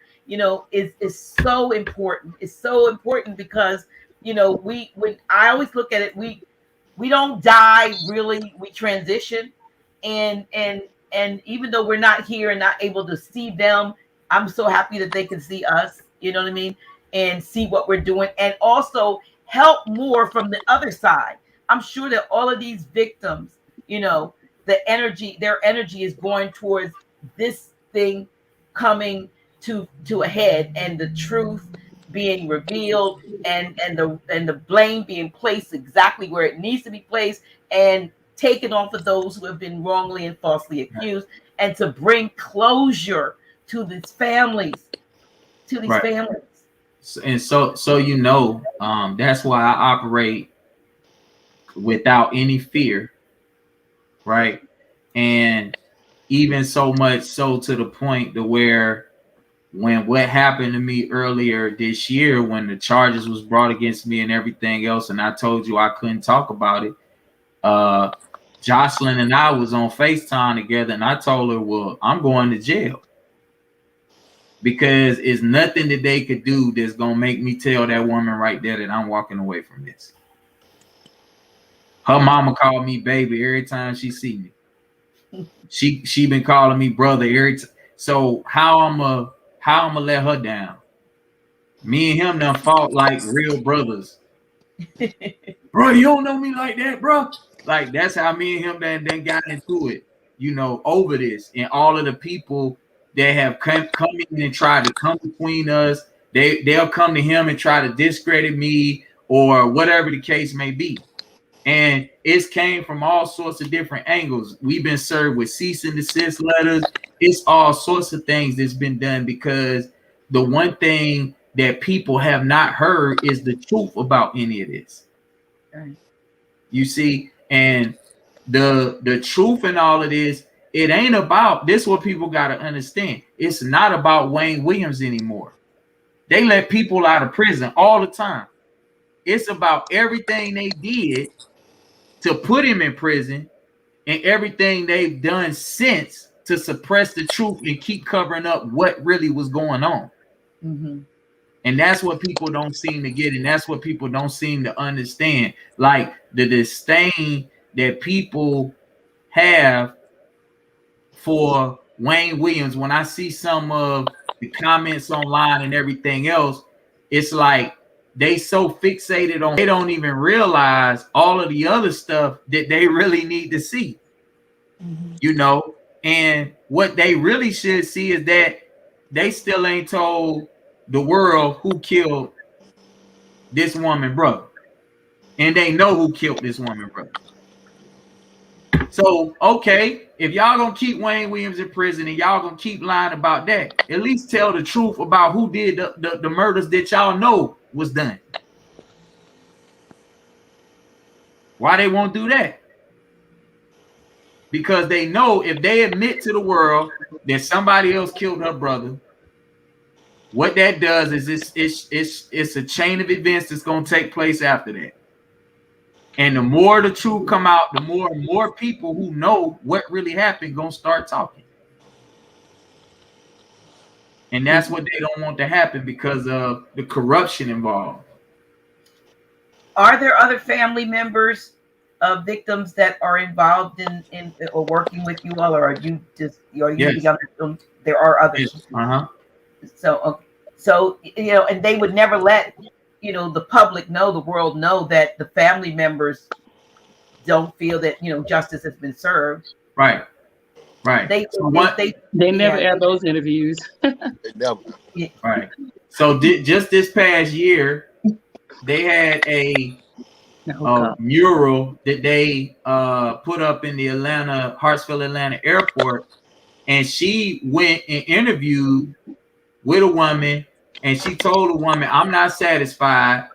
is so important. It's so important because, when I always look at it, we don't die, really, we transition. And even though we're not here and not able to see them, I'm so happy that they can see us, you know what I mean? And see what we're doing, and also help more from the other side. I'm sure that all of these victims, their energy is going towards this thing coming to a head, and the truth being revealed, and the blame being placed exactly where it needs to be placed, and taken off of those who have been wrongly and falsely accused, and to bring closure to these families, And so that's why I operate without any fear, right? And even so much so to the point to where when what happened to me earlier this year, when the charges was brought against me and everything else, and I told you I couldn't talk about it, Jocelyn and I was on FaceTime together, and I told her, well, I'm going to jail, because it's nothing that they could do that's gonna make me tell that woman right there that I'm walking away from this. Her mama called me baby every time she see me. She been calling me brother every time. So how I'ma let her down? Me and him done fought like real brothers. Bro, you don't know me like that, bro. Like, that's how me and him then got into it, over this. And all of the people that have come in and tried to come between us, they'll come to him and try to discredit me or whatever the case may be. And it's came from all sorts of different angles. We've been served with cease and desist letters. It's all sorts of things that's been done, because the one thing that people have not heard is the truth about any of this. Right. You see, and the truth in all of this, it ain't about this. What people got to understand, it's not about Wayne Williams anymore. They let people out of prison all the time. It's about everything they did to put him in prison, and everything they've done since to suppress the truth and keep covering up what really was going on. Mm-hmm. And that's what people don't seem to get, and that's what people don't seem to understand. Like the disdain that people have for Wayne Williams. When I see some of the comments online and everything else, it's like they so fixated on, they don't even realize all of the other stuff that they really need to see. Mm-hmm. You know, and what they really should see is that they still ain't told the world who killed this woman brother, and they know who killed this woman brother. So okay, if y'all gonna keep Wayne Williams in prison and y'all gonna keep lying about that, at least tell the truth about who did the murders that y'all know was done. Why they won't do that? Because they know if they admit to the world that somebody else killed her brother, what that does is it's a chain of events that's going to take place after that. And the more the truth come out, the more and more people who know what really happened going to start talking. And that's what they don't want to happen because of the corruption involved. Are there other family members of victims that are involved in or working with you all, or are you just, are you Yes. the other? There are others. Yes. Uh-huh. So, okay. So, you know, and they would never let, you know, the public know, the world know that the family members don't feel that, you know, justice has been served. Right. Right. They never air those interviews. They never. Yeah. Right. So just this past year, they had a mural that they put up in the Hartsfield, Atlanta airport, and she went and interviewed with a woman, and she told the woman, "I'm not satisfied,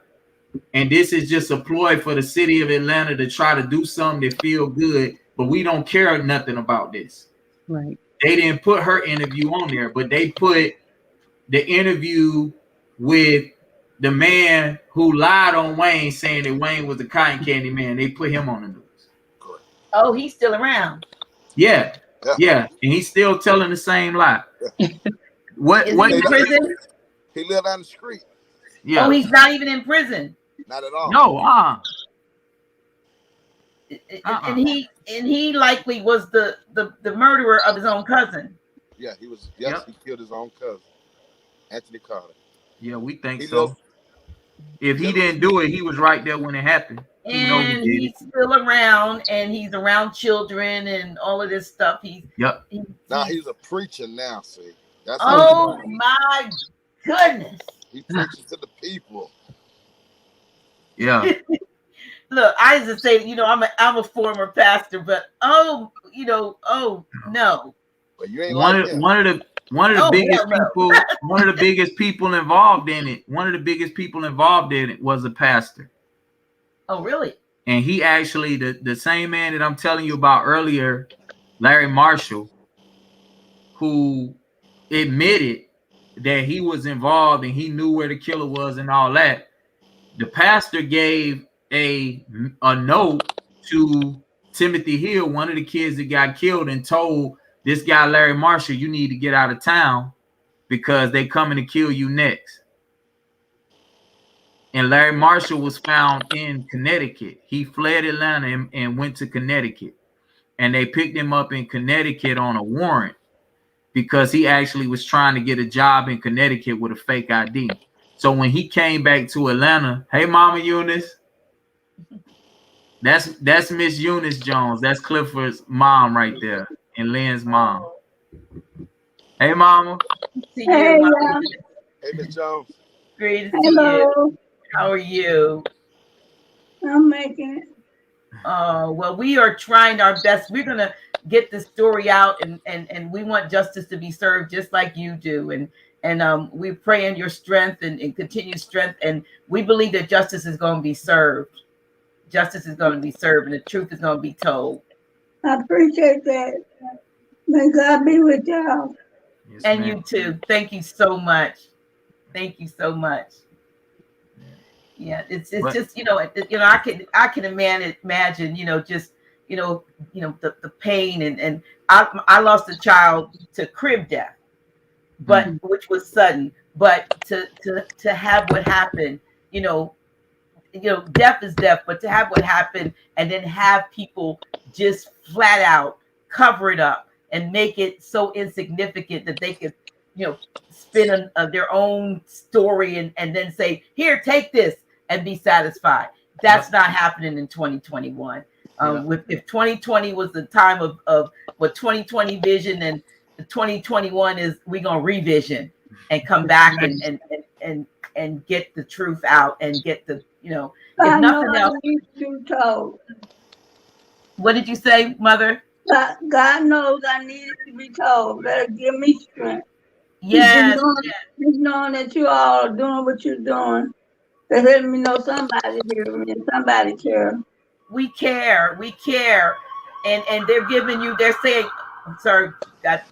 and this is just a ploy for the city of Atlanta to try to do something that feel good, but we don't care nothing about this." Right. They didn't put her interview on there, but they put the interview with the man who lied on Wayne, saying that Wayne was a cotton candy man. They put him on the news. Correct. Oh, he's still around. Yeah. And he's still telling the same lie. What? Is he in prison? He lived on the street. Yeah. Oh, he's not even in prison. Not at all. No. And he likely was the murderer of his own cousin. Yeah, he was. Yes, he killed his own cousin, Anthony Carter. Yeah, we think so. If he didn't do it, he was right there when it happened. And he's still around, and he's around children and all of this stuff. Now he's a preacher now. See, that's my goodness. He preaches to the people. Yeah. Look, I used to say, you know, I'm a former pastor, but no. But you ain't one of the biggest people. One of the biggest people involved in it. One of the biggest people involved in it was a pastor. Oh, really? And he actually, the same man that I'm telling you about earlier, Larry Marshall, who admitted that he was involved and he knew where the killer was and all that. The pastor gave a note to Timothy Hill, one of the kids that got killed, and told this guy, Larry Marshall, you need to get out of town because they coming to kill you next. And Larry Marshall was found in Connecticut. He fled Atlanta and went to Connecticut. And they picked him up in Connecticut on a warrant because he actually was trying to get a job in Connecticut with a fake ID. So when he came back to Atlanta, hey, Mama Eunice, that's Miss Eunice Jones. That's Clifford's mom right there, and Lynn's mom. Hey, Mama. Hey, Miss Jones. Great to see you. How are you? I'm making it. Well, we are trying our best. We're gonna get the story out, and we want justice to be served just like you do. And we pray in your strength and continued strength. And we believe that justice is going to be served. Justice is going to be served, and the truth is going to be told. I appreciate that. May God be with y'all. Yes, and ma'am. you too. Thank you so much. Thank you so much. Yeah, it's But just I can imagine just the pain and I lost a child to crib death, but mm, which was sudden, but to have what happened, you know death is death, but to have what happened and then have people just flat out cover it up and make it so insignificant that they could, spin their own story and then say, here, take this and be satisfied. yep, That's not happening in 2021. yep, If 2020 was the time of what 2020 vision, and the 2021 is we gonna revision and come back and get the truth out and get the if I know nothing I else. need to be told. What did you say, Mother? God knows I needed to be told. Better give me strength. Yes, Just knowing that you all are doing what you're doing. They let me know somebody hear me and somebody care. we care, and they're giving you. They're saying, "Sir, that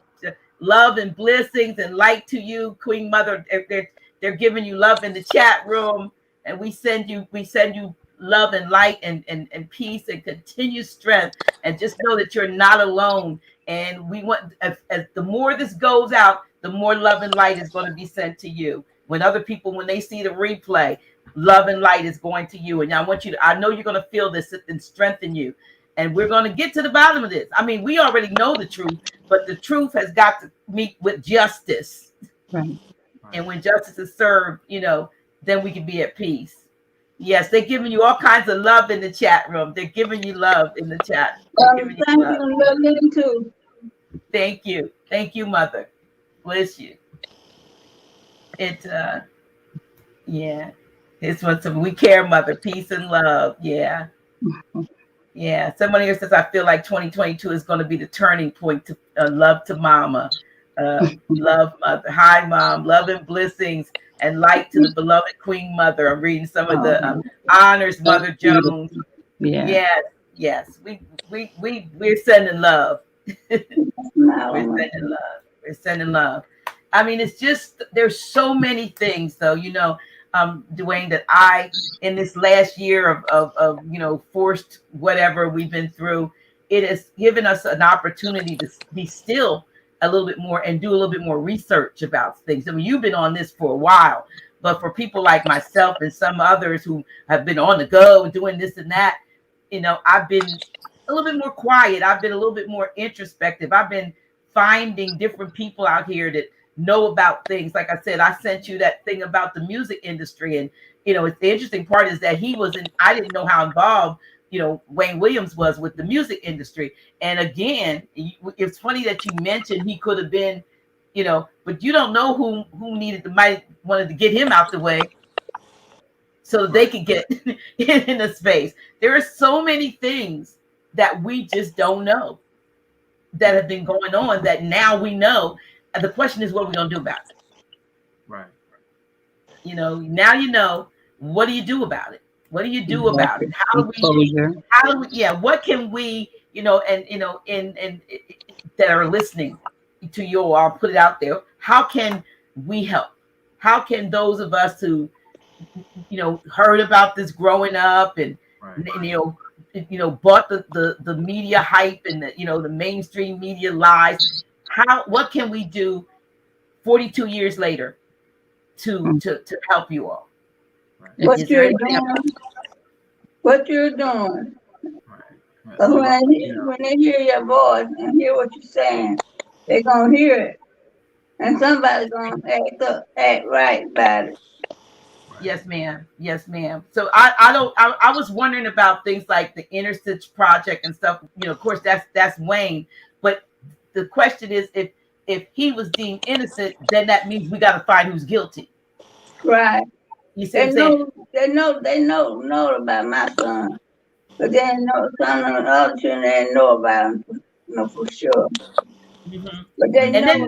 love and blessings and light to you, Queen Mother." They're giving you love in the chat room, and we send you love and light and peace and continued strength, and just know that you're not alone. And we want, as the more this goes out, the more love and light is going to be sent to you. When other people, when they see the replay, love and light is going to you. And I want you to, I know you're going to feel this and strengthen you. And we're going to get to the bottom of this. I mean, we already know the truth, but the truth has got to meet with justice. Right. And when justice is served, then we can be at peace. Yes, they're giving you all kinds of love in the chat room. They're giving you love in the chat. They're giving you Thank you, love. and love you too. Thank you. Thank you, Mother. Bless you. It yeah. It's what we care, Mother. Peace and love. Yeah. Yeah. Someone here says, I feel like 2022 is going to be the turning point to love to Mama. Love, Mother. Hi, Mom. Love and blessings and light to the beloved Queen Mother. I'm reading some of the Oh, honors, that's Mother beautiful. Jones. Yeah. Yes, yes. We're sending love. Smile We're on my sending love. We're sending love. I mean, it's just there's so many things, though. DeWayne, that I in this last year of forced whatever we've been through, it has given us an opportunity to be still a little bit more and do a little bit more research about things. I mean, you've been on this for a while, but for people like myself and some others who have been on the go doing this and that, I've been a little bit more quiet. I've been a little bit more introspective. I've been finding different people out here that know about things. Like I said, I sent you that thing about the music industry. And, it's the interesting part is that I didn't know how involved, Wayne Williams was with the music industry. And again, it's funny that you mentioned he could have been, but you don't know who might wanted to get him out the way so they could get in the space. There are so many things that we just don't know that have been going on that now we know. And the question is, what are we going to do about it? right. Now what do you do about it? What do you do about it? Exposure. What can we, and that are listening to you, or I'll put it out there. How can we help? How can those of us who, heard about this growing up and, Right. bought the media hype and the mainstream media lies. What can we do 42 years later to help you all? Right. what Is there you're anybody else? doing. What you're doing. Right. But So, when they hear your voice and hear what you're saying, they're gonna hear it. And somebody's gonna act right about it. right. Yes, ma'am. Yes, ma'am. So I was wondering about things like the Innocence Project and stuff. Of course, that's Wayne. But the question is, if he was deemed innocent, then that means we got to find who's guilty. Right. You see what They I'm saying? know about my son. But they know some of the other children they didn't know about him, for sure. Mhm. But they And then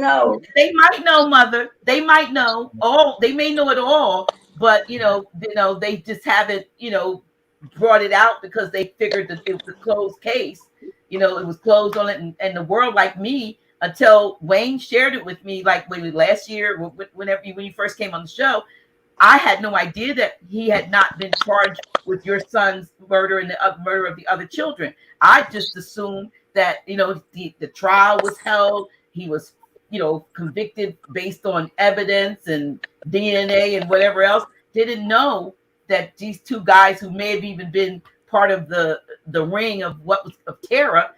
know. they might know, Mother. They might know all. They may know it all, but they just haven't brought it out because they figured that it was a closed case. It was closed on it, and the world, like me, until Wayne shared it with me, like maybe last year, when you first came on the show. I had no idea that he had not been charged with your son's murder and the murder of the other children. I just assumed that, the trial was held. He was, convicted based on evidence and DNA and whatever else. Didn't know that these two guys who may have even been part of the ring of what was of terror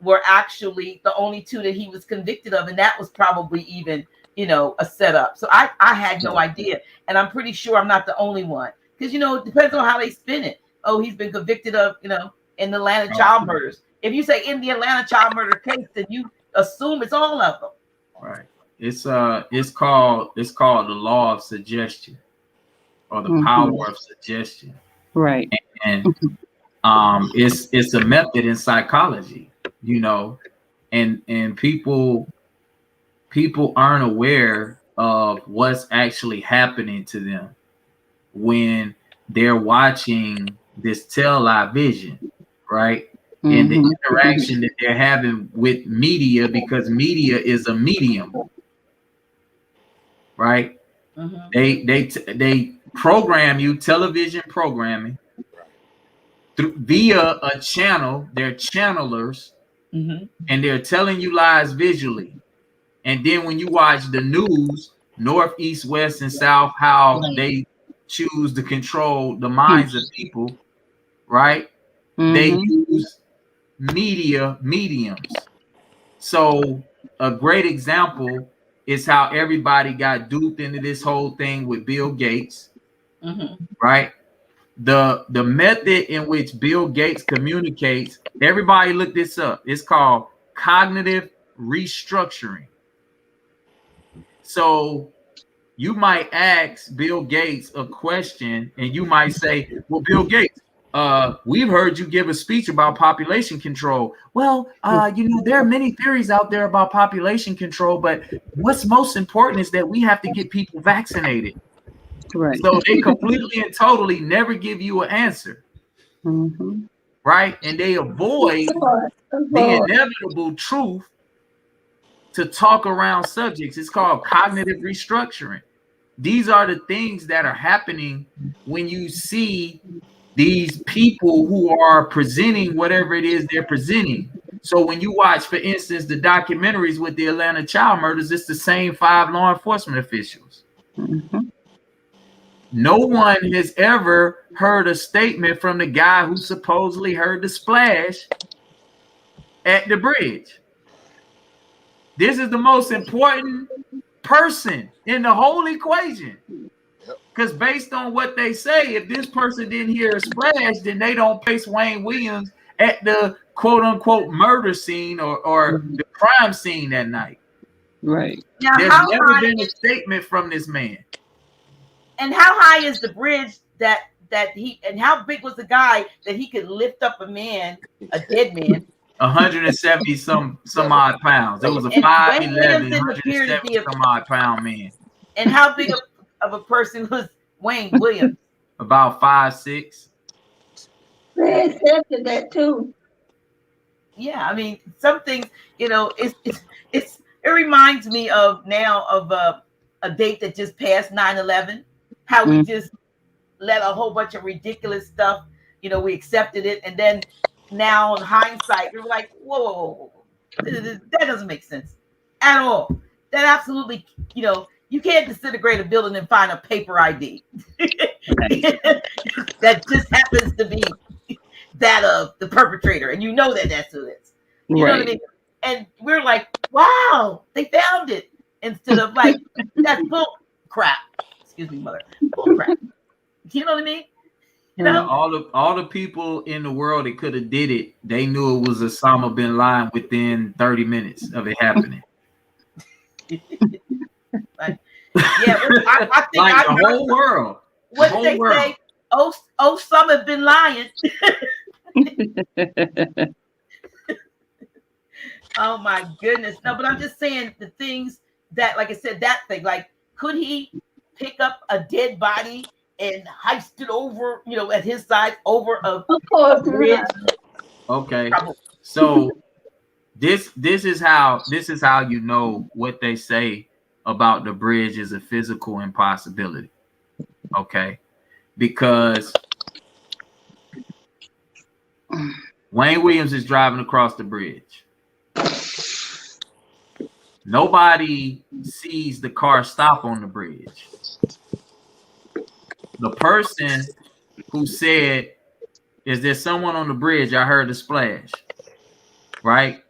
were actually the only two that he was convicted of, and that was probably even a setup. So I had no idea, and I'm pretty sure I'm not the only one, because it depends on how they spin it. Oh, he's been convicted of in the Atlanta child murders. If you say in the Atlanta child murder case, then you assume it's all of them. Right. It's called the law of suggestion, or the power of suggestion. Right. And it's a method in psychology, and people aren't aware of what's actually happening to them when they're watching this television, right? And the interaction that they're having with media, because media is a medium, right? They program you, television programming, via a channel. They're channelers, and they're telling you lies visually. And then when you watch the news, north, east, west, and south, how they choose to control the minds of people, right? They use mediums. So a great example is how everybody got duped into this whole thing with Bill Gates, right? The method in which Bill Gates communicates, everybody look this up. It's called cognitive restructuring. So you might ask Bill Gates a question, and you might say, well, Bill Gates, we've heard you give a speech about population control. Well, there are many theories out there about population control, but what's most important is that we have to get people vaccinated. Right. So they completely and totally never give you an answer. Right? And they avoid the inevitable truth to talk around subjects. It's called cognitive restructuring. These are the things that are happening when you see these people who are presenting whatever it is they're presenting. So when you watch, for instance, the documentaries with the Atlanta child murders, it's the same 5 law enforcement officials. No one has ever heard a statement from the guy who supposedly heard the splash at the bridge. This is the most important person in the whole equation. Because based on what they say, if this person didn't hear a splash, then they don't place Wayne Williams at the quote-unquote murder scene or the crime scene that night. Right. Now, There's never been a statement from this man. And how high is the bridge that he, and how big was the guy that he could lift up a dead man? 170 some odd pounds. It was a 5'11", 170 some odd pound man. And how big of a person was Wayne Williams? About 5'6". They accepted that too. Yeah, I mean, some things, it reminds me of now of a date that just passed, 9/11. How we just let a whole bunch of ridiculous stuff, we accepted it, and then now in hindsight, we're like, whoa, that doesn't make sense at all. That absolutely, you can't disintegrate a building and find a paper ID that just happens to be that of the perpetrator, and that's who it is. You know what I mean? And we're like, wow, they found it, instead of like, that's bull crap. Excuse me, mother. Bull crap. You know what I mean? All the people in the world that could have did it, they knew it was Osama bin Laden within 30 minutes of it happening. I think like the whole world. What they say? Osama bin Laden. Oh my goodness. No, but I'm just saying the things that, like I said, that thing, like, could he pick up a dead body and heist it over, at his side over a bridge? Okay. So this is how you know what they say about the bridge is a physical impossibility. Okay, because Wayne Williams is driving across the bridge. Nobody sees the car stop on the bridge. The person who said, "Is there someone on the bridge? I heard a splash." Right?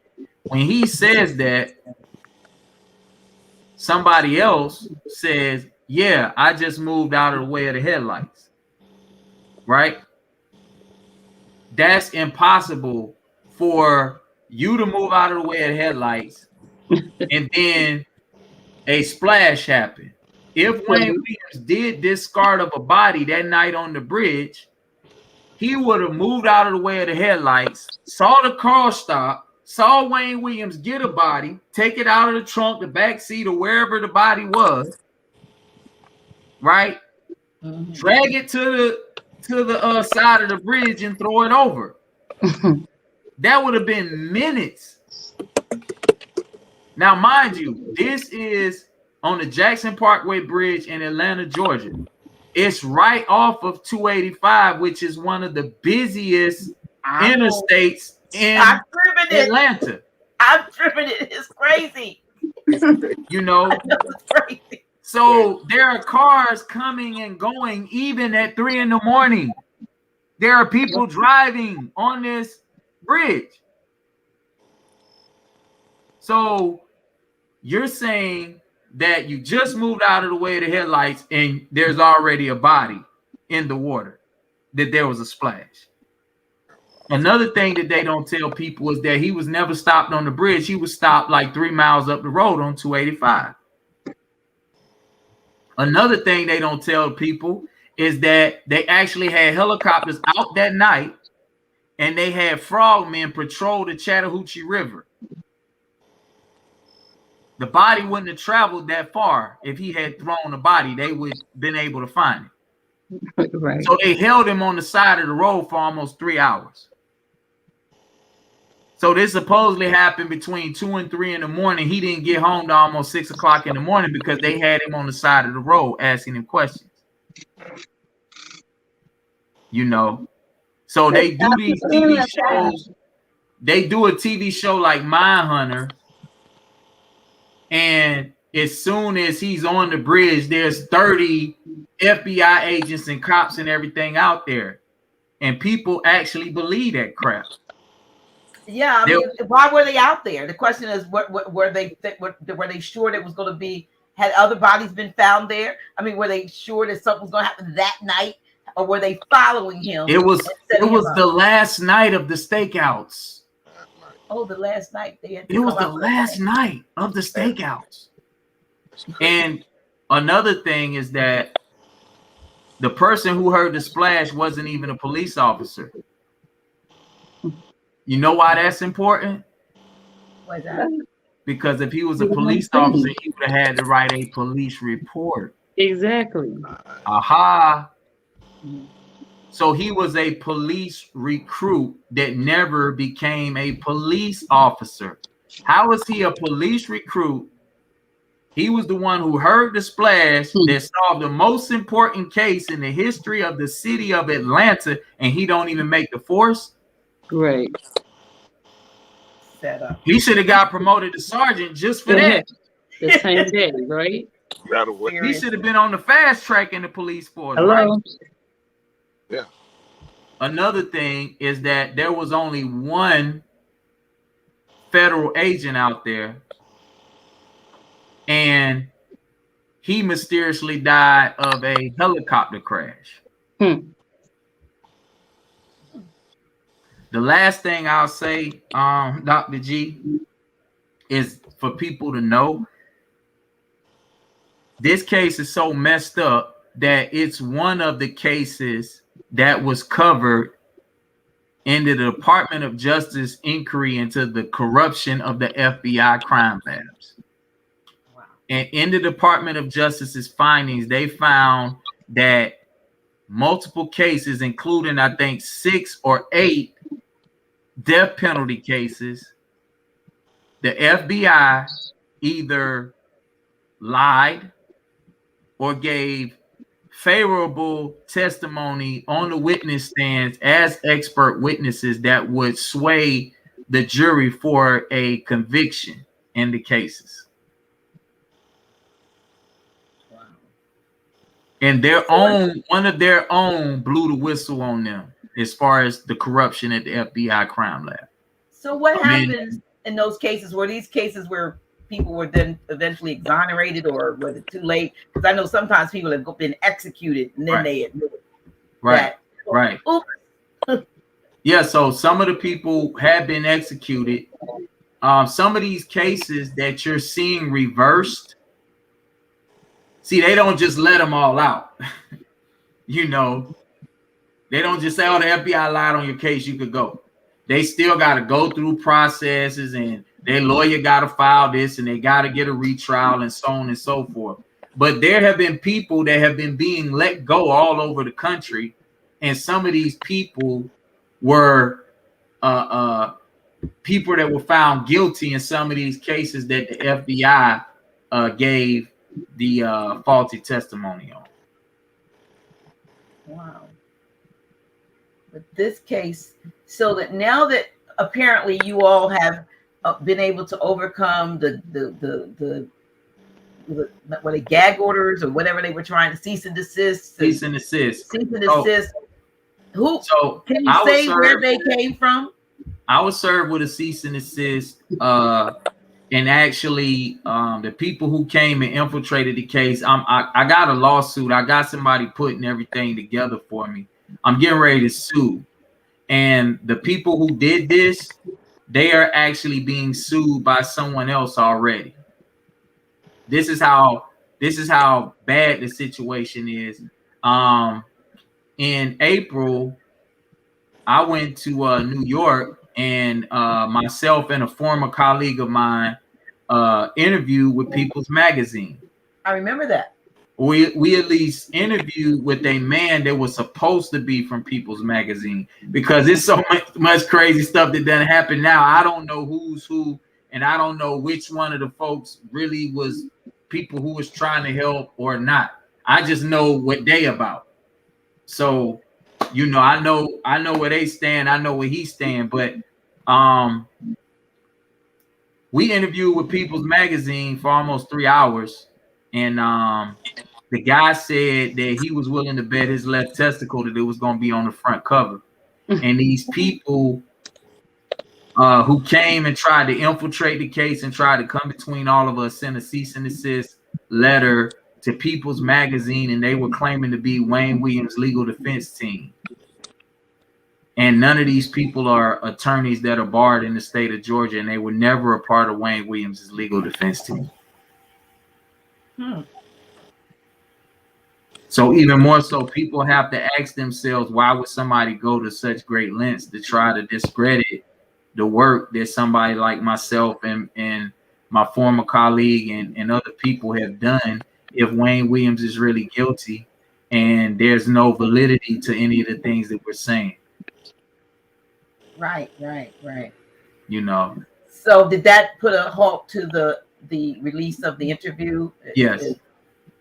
When he says that, somebody else says, "Yeah, I just moved out of the way of the headlights." Right? That's impossible for you to move out of the way of the headlights and then a splash happened. If Wayne Williams did discard of a body that night on the bridge, he would have moved out of the way of the headlights, saw the car stop, saw Wayne Williams get a body, take it out of the trunk, the back seat, or wherever the body was, right? Drag it to the side of the bridge and throw it over. That would have been minutes. Now, mind you, this is on the Jackson Parkway Bridge in Atlanta, Georgia. It's right off of 285, which is one of the busiest interstates in Atlanta. I've driven it. It's crazy. You know, it's crazy. So there are cars coming and going even at 3 a.m. There are people driving on this bridge. So you're saying that you just moved out of the way of the headlights and there's already a body in the water, that there was a splash. Another thing that they don't tell people is that he was never stopped on the bridge. He was stopped like 3 miles up the road on 285. Another thing they don't tell people is that they actually had helicopters out that night and they had frogmen patrol the Chattahoochee River. The body wouldn't have traveled that far if he had thrown the body. They would have been able to find it. Right. So they held him on the side of the road for almost 3 hours. So this supposedly happened between 2 and 3 in the morning. He didn't get home to almost 6 o'clock in the morning because they had him on the side of the road asking him questions. You know, so they do these TV shows. They do a TV show like Mindhunter. And as soon as he's on the bridge, there's 30 FBI agents and cops and everything out there. And people actually believe that crap. Yeah, I mean, why were they out there? The question is, what were they sure that was going to be? Had other bodies been found there? I mean, were they sure that something was going to happen that night, or were they following him? It was the last night of the stakeouts. Oh, the last night they had. It was the last night of the stakeouts. And another thing is that the person who heard the splash wasn't even a police officer. You know why that's important? Why is that? Because if he was a police officer, he would have had to write a police report. Exactly. Aha. So he was a police recruit that never became a police officer. How is he a police recruit? He was the one who heard the splash that solved the most important case in the history of the city of Atlanta, and he don't even make the force? Right. Set up. He should have got promoted to sergeant just for that. The same day, right? He should have been on the fast track in the police force. Hello. Right? Yeah. Another thing is that there was only one federal agent out there, and he mysteriously died of a helicopter crash. The last thing I'll say, Dr. G, is for people to know this case is so messed up that it's one of the cases that was covered in the Department of Justice inquiry into the corruption of the FBI crime labs. Wow. And in the Department of Justice's findings, they found that multiple cases, including I think 6 or 8 death penalty cases, the FBI either lied or gave favorable testimony on the witness stands as expert witnesses that would sway the jury for a conviction in the cases. Wow. And one of their own blew the whistle on them as far as the corruption at the FBI crime lab. So what happens in those cases? Were these cases where people were then eventually exonerated, or was it too late? Because I know sometimes people have been executed and then they admit that. Right. Oops. Yeah, so some of the people have been executed. Some of these cases that you're seeing reversed, see, they don't just let them all out. You know, they don't just say, oh, the FBI lied on your case, you could go. They still got to go through processes, and their lawyer got to file this, and they got to get a retrial, and so on and so forth. But there have been people that have been being let go all over the country, and some of these people were people that were found guilty in some of these cases that the FBI gave the faulty testimony on. Wow. But this case, so that now that apparently you all have been able to overcome the what, the gag orders or whatever they were trying to cease and desist. Cease and desist. Who? So can you say where they came from? I was served with a cease and desist. And actually, the people who came and infiltrated the case, I got a lawsuit. I got somebody putting everything together for me. I'm getting ready to sue. And the people who did this, they are actually being sued by someone else already. This is how bad the situation is. In April, I went to New York, and myself and a former colleague of mine interviewed with People's Magazine. I remember that. We at least interviewed with a man that was supposed to be from People's Magazine, because it's so much crazy stuff that doesn't happen now. I don't know who's who, and I don't know which one of the folks really was people who was trying to help or not. I just know what they about. So, you know, I know where they stand. I know where he stand. But we interviewed with People's Magazine for almost 3 hours, and the guy said that he was willing to bet his left testicle that it was going to be on the front cover. And these people who came and tried to infiltrate the case and tried to come between all of us sent a cease and desist letter to People's Magazine, and they were claiming to be Wayne Williams' legal defense team. And none of these people are attorneys that are barred in the state of Georgia, and they were never a part of Wayne Williams' legal defense team. So even more so, people have to ask themselves, why would somebody go to such great lengths to try to discredit the work that somebody like myself and my former colleague and other people have done if Wayne Williams is really guilty and there's no validity to any of the things that we're saying? Right. You know. So did that put a halt to the release of the interview? Yes.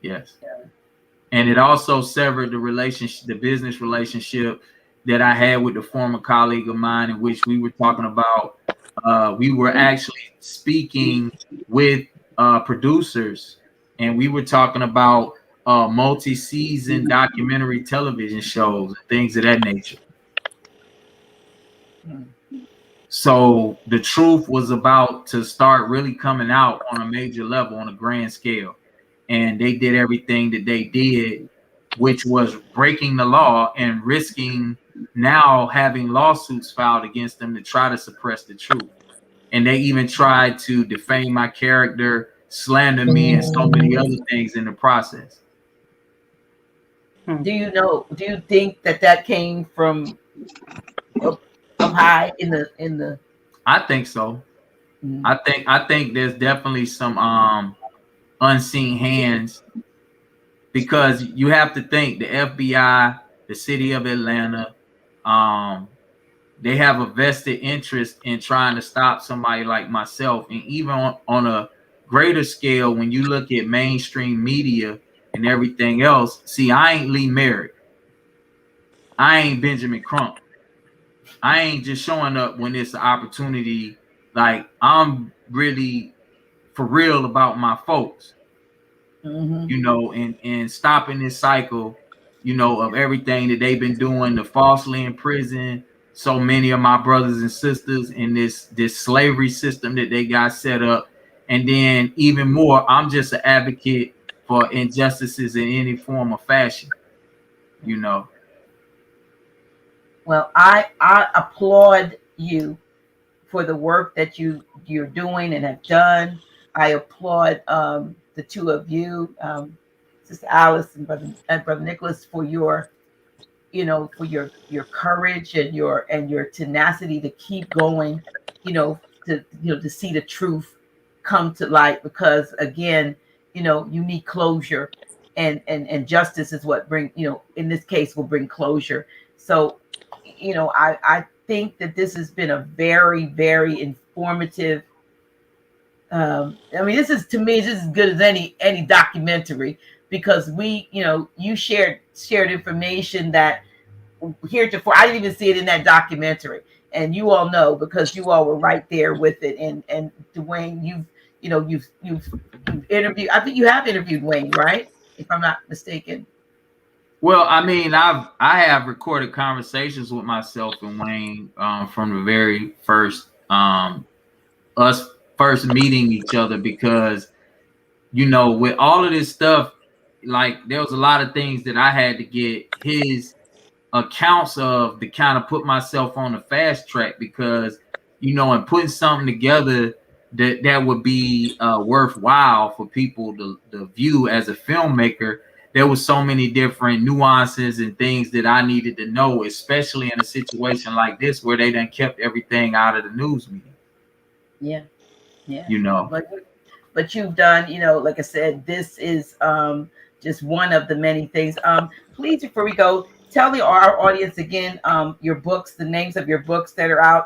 Yeah. And it also severed the relationship, the business relationship that I had with the former colleague of mine, in which we were talking about. We were actually speaking with producers, and we were talking about multi-season documentary television shows and things of that nature. So the truth was about to start really coming out on a major level, on a grand scale. And they did everything that they did, which was breaking the law and risking now having lawsuits filed against them to try to suppress the truth. And they even tried to defame my character, slander me, and so many other things in the process. Do you think that came from up high in the I think so. I think there's definitely some unseen hands, because you have to think the FBI, the city of Atlanta, they have a vested interest in trying to stop somebody like myself. And even on a greater scale, when you look at mainstream media, and everything else. See, I ain't Lee Merritt. I ain't Benjamin Crump. I ain't just showing up when it's an opportunity. Like, I'm really for real about my folks, you know, and stopping this cycle, you know, of everything that they've been doing to falsely imprison so many of my brothers and sisters in this slavery system that they got set up. And then even more, I'm just an advocate for injustices in any form or fashion, you know. Well, I applaud you for the work that you're doing and have done. I applaud the two of you, Sister Alice and brother Nicholas, for your, you know, for your courage and your tenacity to keep going, you know, to see the truth come to light. Because again, you know, you need closure, and justice is what bring, you know, in this case will bring closure. So, you know, I think that this has been a very, very informative. I mean, this is, to me, this is as good as any documentary, because we, you know, you shared information that heretofore I didn't even see it in that documentary, and you all know because you all were right there with it. And DeWayne, you've interviewed. I think you have interviewed Wayne, right? If I'm not mistaken. Well, I mean, I have recorded conversations with myself and Wayne from the very first us first meeting each other, because, you know, with all of this stuff, like, there was a lot of things that I had to get his accounts of to kind of put myself on the fast track, because, you know, and putting something together that would be worthwhile for people to view as a filmmaker, there was so many different nuances and things that I needed to know, especially in a situation like this where they done kept everything out of the news media. Yeah, yeah. You know. But you've done, you know, like I said, this is just one of the many things. Please, before we go, tell our audience again your books, the names of your books that are out.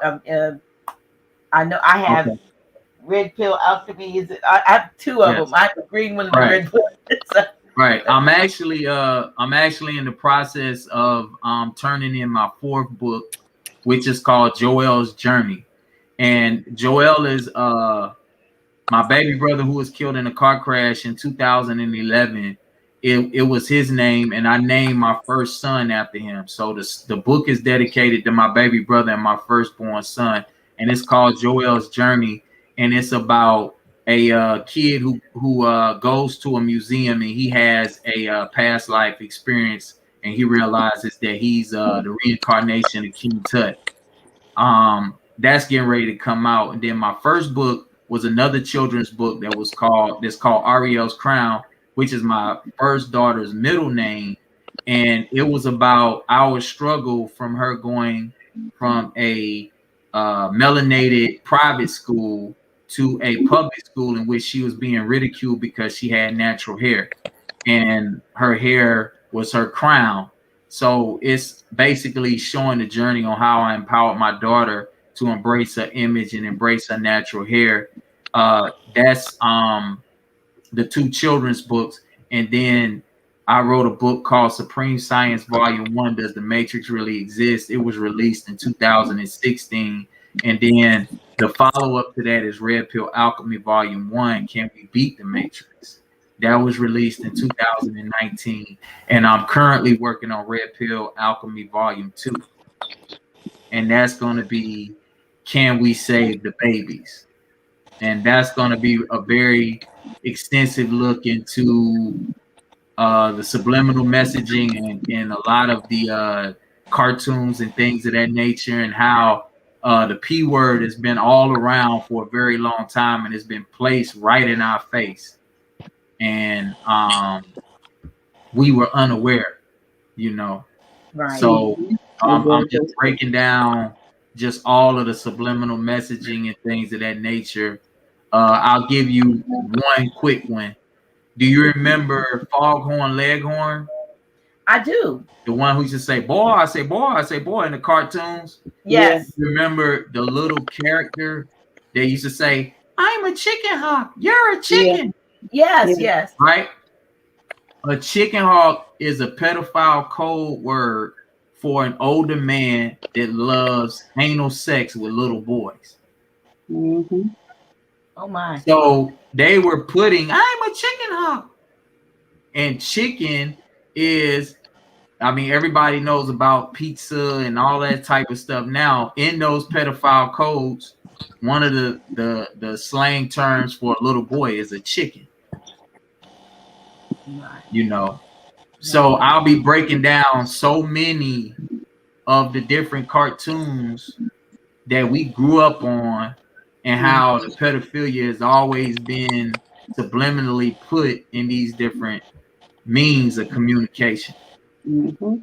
I know I have Red Pill Alchemy. Is it? I have two of them. I have the green one and the red one. Right. I'm actually in the process of turning in my fourth book, which is called Joel's Journey. And Joel is my baby brother who was killed in a car crash in 2011. It was his name, and I named my first son after him. So the book is dedicated to my baby brother and my firstborn son, and it's called Joel's Journey. And it's about a kid who goes to a museum, and he has a past life experience, and he realizes that he's the reincarnation of King Tut. That's getting ready to come out. And then my first book was another children's book that's called Ariel's Crown, which is my first daughter's middle name. And it was about our struggle from her going from a melanated private school to a public school in which she was being ridiculed because she had natural hair, and her hair was her crown. So it's basically showing the journey on how I empowered my daughter to embrace her image and embrace her natural hair. That's the two children's books. And then I wrote a book called Supreme Science Volume 1, Does the Matrix Really Exist? It was released in 2016. And then the follow-up to that is Red Pill Alchemy Volume 1, Can We Beat the Matrix? That was released in 2019. And I'm currently working on Red Pill Alchemy Volume 2. And that's going to be Can We Save the Babies? And that's going to be a very extensive look into the subliminal messaging and a lot of the cartoons and things of that nature, and how the P word has been all around for a very long time and has been placed right in our face. And we were unaware, you know. Right. So I'm just breaking down just all of the subliminal messaging and things of that nature. I'll give you one quick one. Do you remember Foghorn Leghorn? I do. The one who used to say, boy, I say, boy, I say, boy, in the cartoons? Yes. Remember the little character that used to say, I'm a chicken hawk, you're a chicken. Yes, yes. Right? A chicken hawk is a pedophile code word for an older man that loves anal sex with little boys. Mm-hmm. Oh my. So they were putting, I'm a chicken hawk. And chicken is, I mean, everybody knows about pizza and all that type of stuff. Now, in those pedophile codes, one of the slang terms for a little boy is a chicken, My. you know. So My. I'll be breaking down so many of the different cartoons that we grew up on and how the pedophilia has always been subliminally put in these different means of communication. Mm-hmm.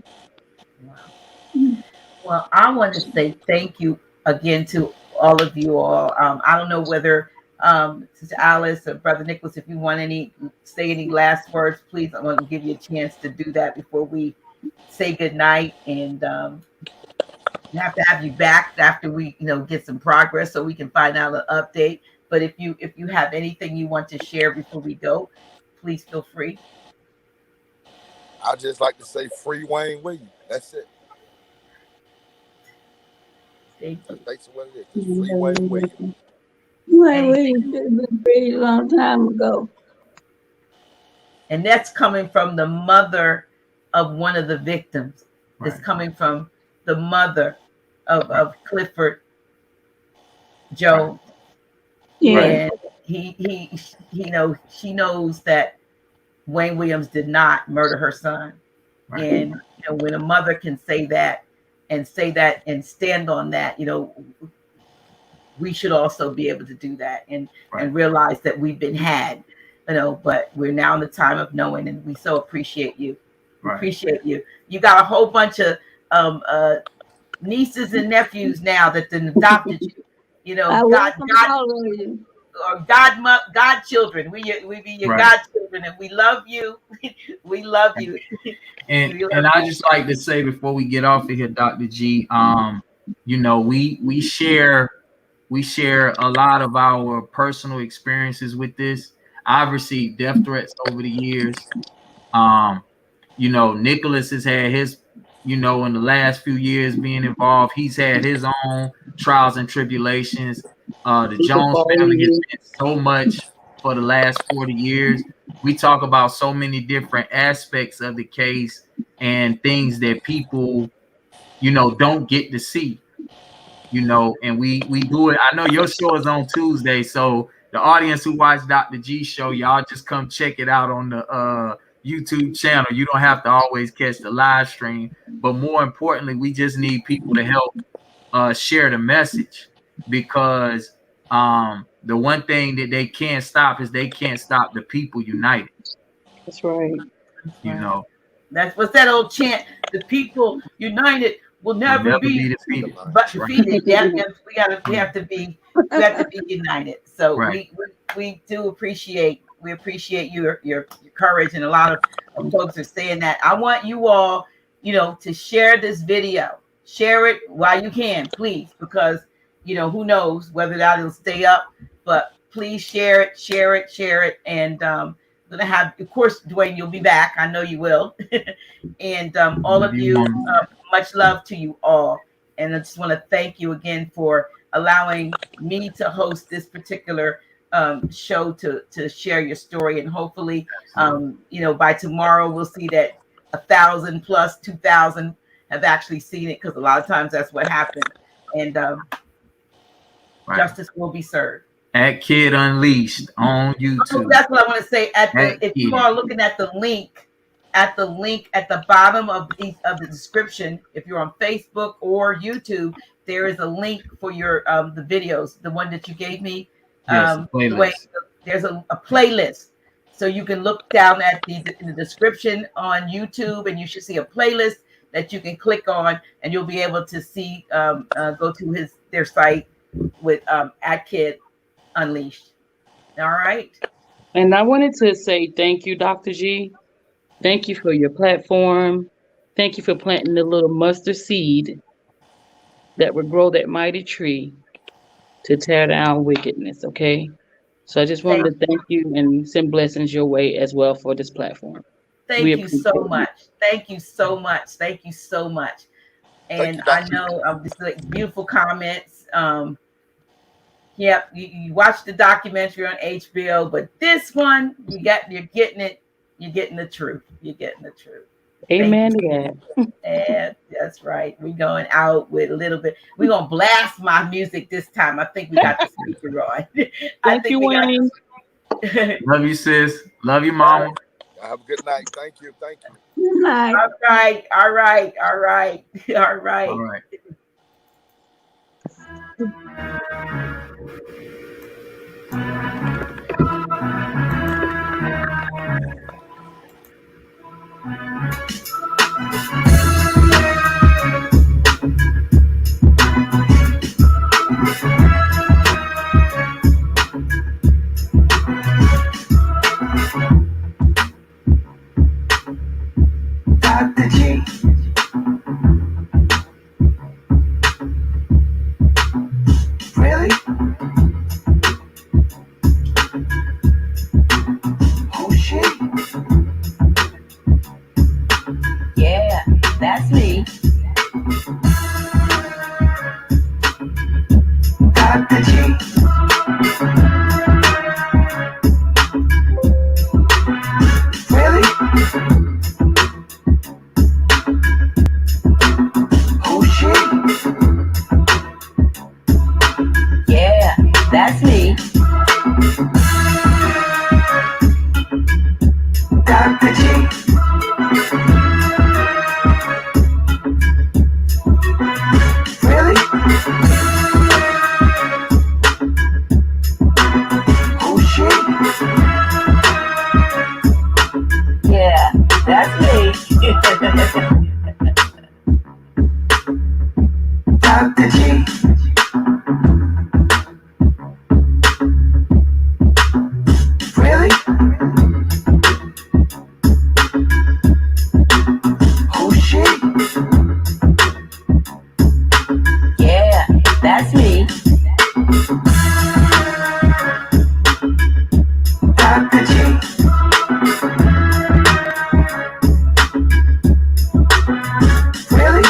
Well, I want to say thank you again to all of you all. I don't know whether Sister Alice or Brother Nicholas, if you want say any last words, please. I want to give you a chance to do that before we say good night. And have to have you back after we, get some progress so we can find out an update. But if you have anything you want to share before we go, please feel free. I just like to say free Wayne Williams. That's it. Thank That's you. basically what it is. Just free Wayne Williams. Wayne Anything. Williams should have been free a long time ago. And that's coming from the mother of one of the victims. Right. It's coming from the mother of Clifford Joe. Yeah. And she knows that Wayne Williams did not murder her son. Right. And when a mother can say that and stand on that, we should also be able to do that and realize that we've been had, but we're now in the time of knowing, and we so appreciate you. Right. Appreciate you. You got a whole bunch of nieces and nephews now that then adopted you. I welcome all of you. Or godchildren. We be your godchildren, and we love you. We love you. And I just like to say before we get off of here, Dr. G, we share a lot of our personal experiences with this. I've received death threats over the years. Nicholas has had his, in the last few years being involved, he's had his own trials and tribulations. The Jones family has been so much for the last 40 years. We talk about so many different aspects of the case and things that people, don't get to see. And we do it. I know your show is on Tuesday, so the audience who watch Dr. G show, y'all just come check it out on the YouTube channel. You don't have to always catch the live stream, but more importantly, we just need people to help share the message, because the one thing that they can't stop is they can't stop the people united. That's right. That's what's that old chant? The people united will never be defeated. But defeated. Yeah, we have to be united. So we do appreciate your courage, and a lot of folks are saying that. I want you all, to share this video. Share it while you can, please, because who knows whether that'll stay up. But please share it, and I'm gonna have, of course, DeWayne, you'll be back. I know you will. And all of you, much love to you all. And I just want to thank you again for allowing me to host this particular show to share your story. And hopefully, by tomorrow, we'll see that 1,000 plus 2,000 have actually seen it, because a lot of times that's what happens. And justice will be served. At Kid Unleashed on YouTube. Oh, that's what I want to say. If you are looking at the link, at the bottom of the description, if you're on Facebook or YouTube, there is a link for your the videos, the one that you gave me. Yes, there's a playlist, so you can look down at in the description on YouTube, and you should see a playlist that you can click on, and you'll be able to see go to their site with ATLKID Unleashed. All right. And I wanted to say thank you, Dr. G. Thank you for your platform. Thank you for planting the little mustard seed that would grow that mighty tree to tear down wickedness, okay? So I just wanted to thank you and send blessings your way as well for this platform. Thank you so much. Thank you so much. Thank you so much. And I know this like beautiful comments. Yep, you watch the documentary on HBO, but this one you're getting it. You're getting the truth. You're getting the truth. Amen to that. And that's right. We're going out with a little bit. We're gonna blast my music this time. I think we got the speaker on. I think we Wayne. got. Love you, sis. Love you, mama. Have a good night. Thank you. Thank you. Good night. All right. All right. All right. All right. All right. Dr. G. Really? Oh shit. Yeah, that's me. Dr. G. Really? Oh shit. Yeah, that's me. Dr. G. Really? Oh shit. Yeah, that's me. Dr. G. Really? Oh shit. Yeah, that's me. Dr. G. Really?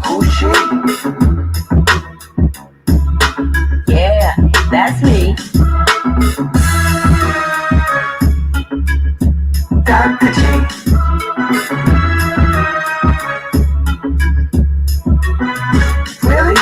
Oh shit. Yeah, that's me. Dr. G. Really?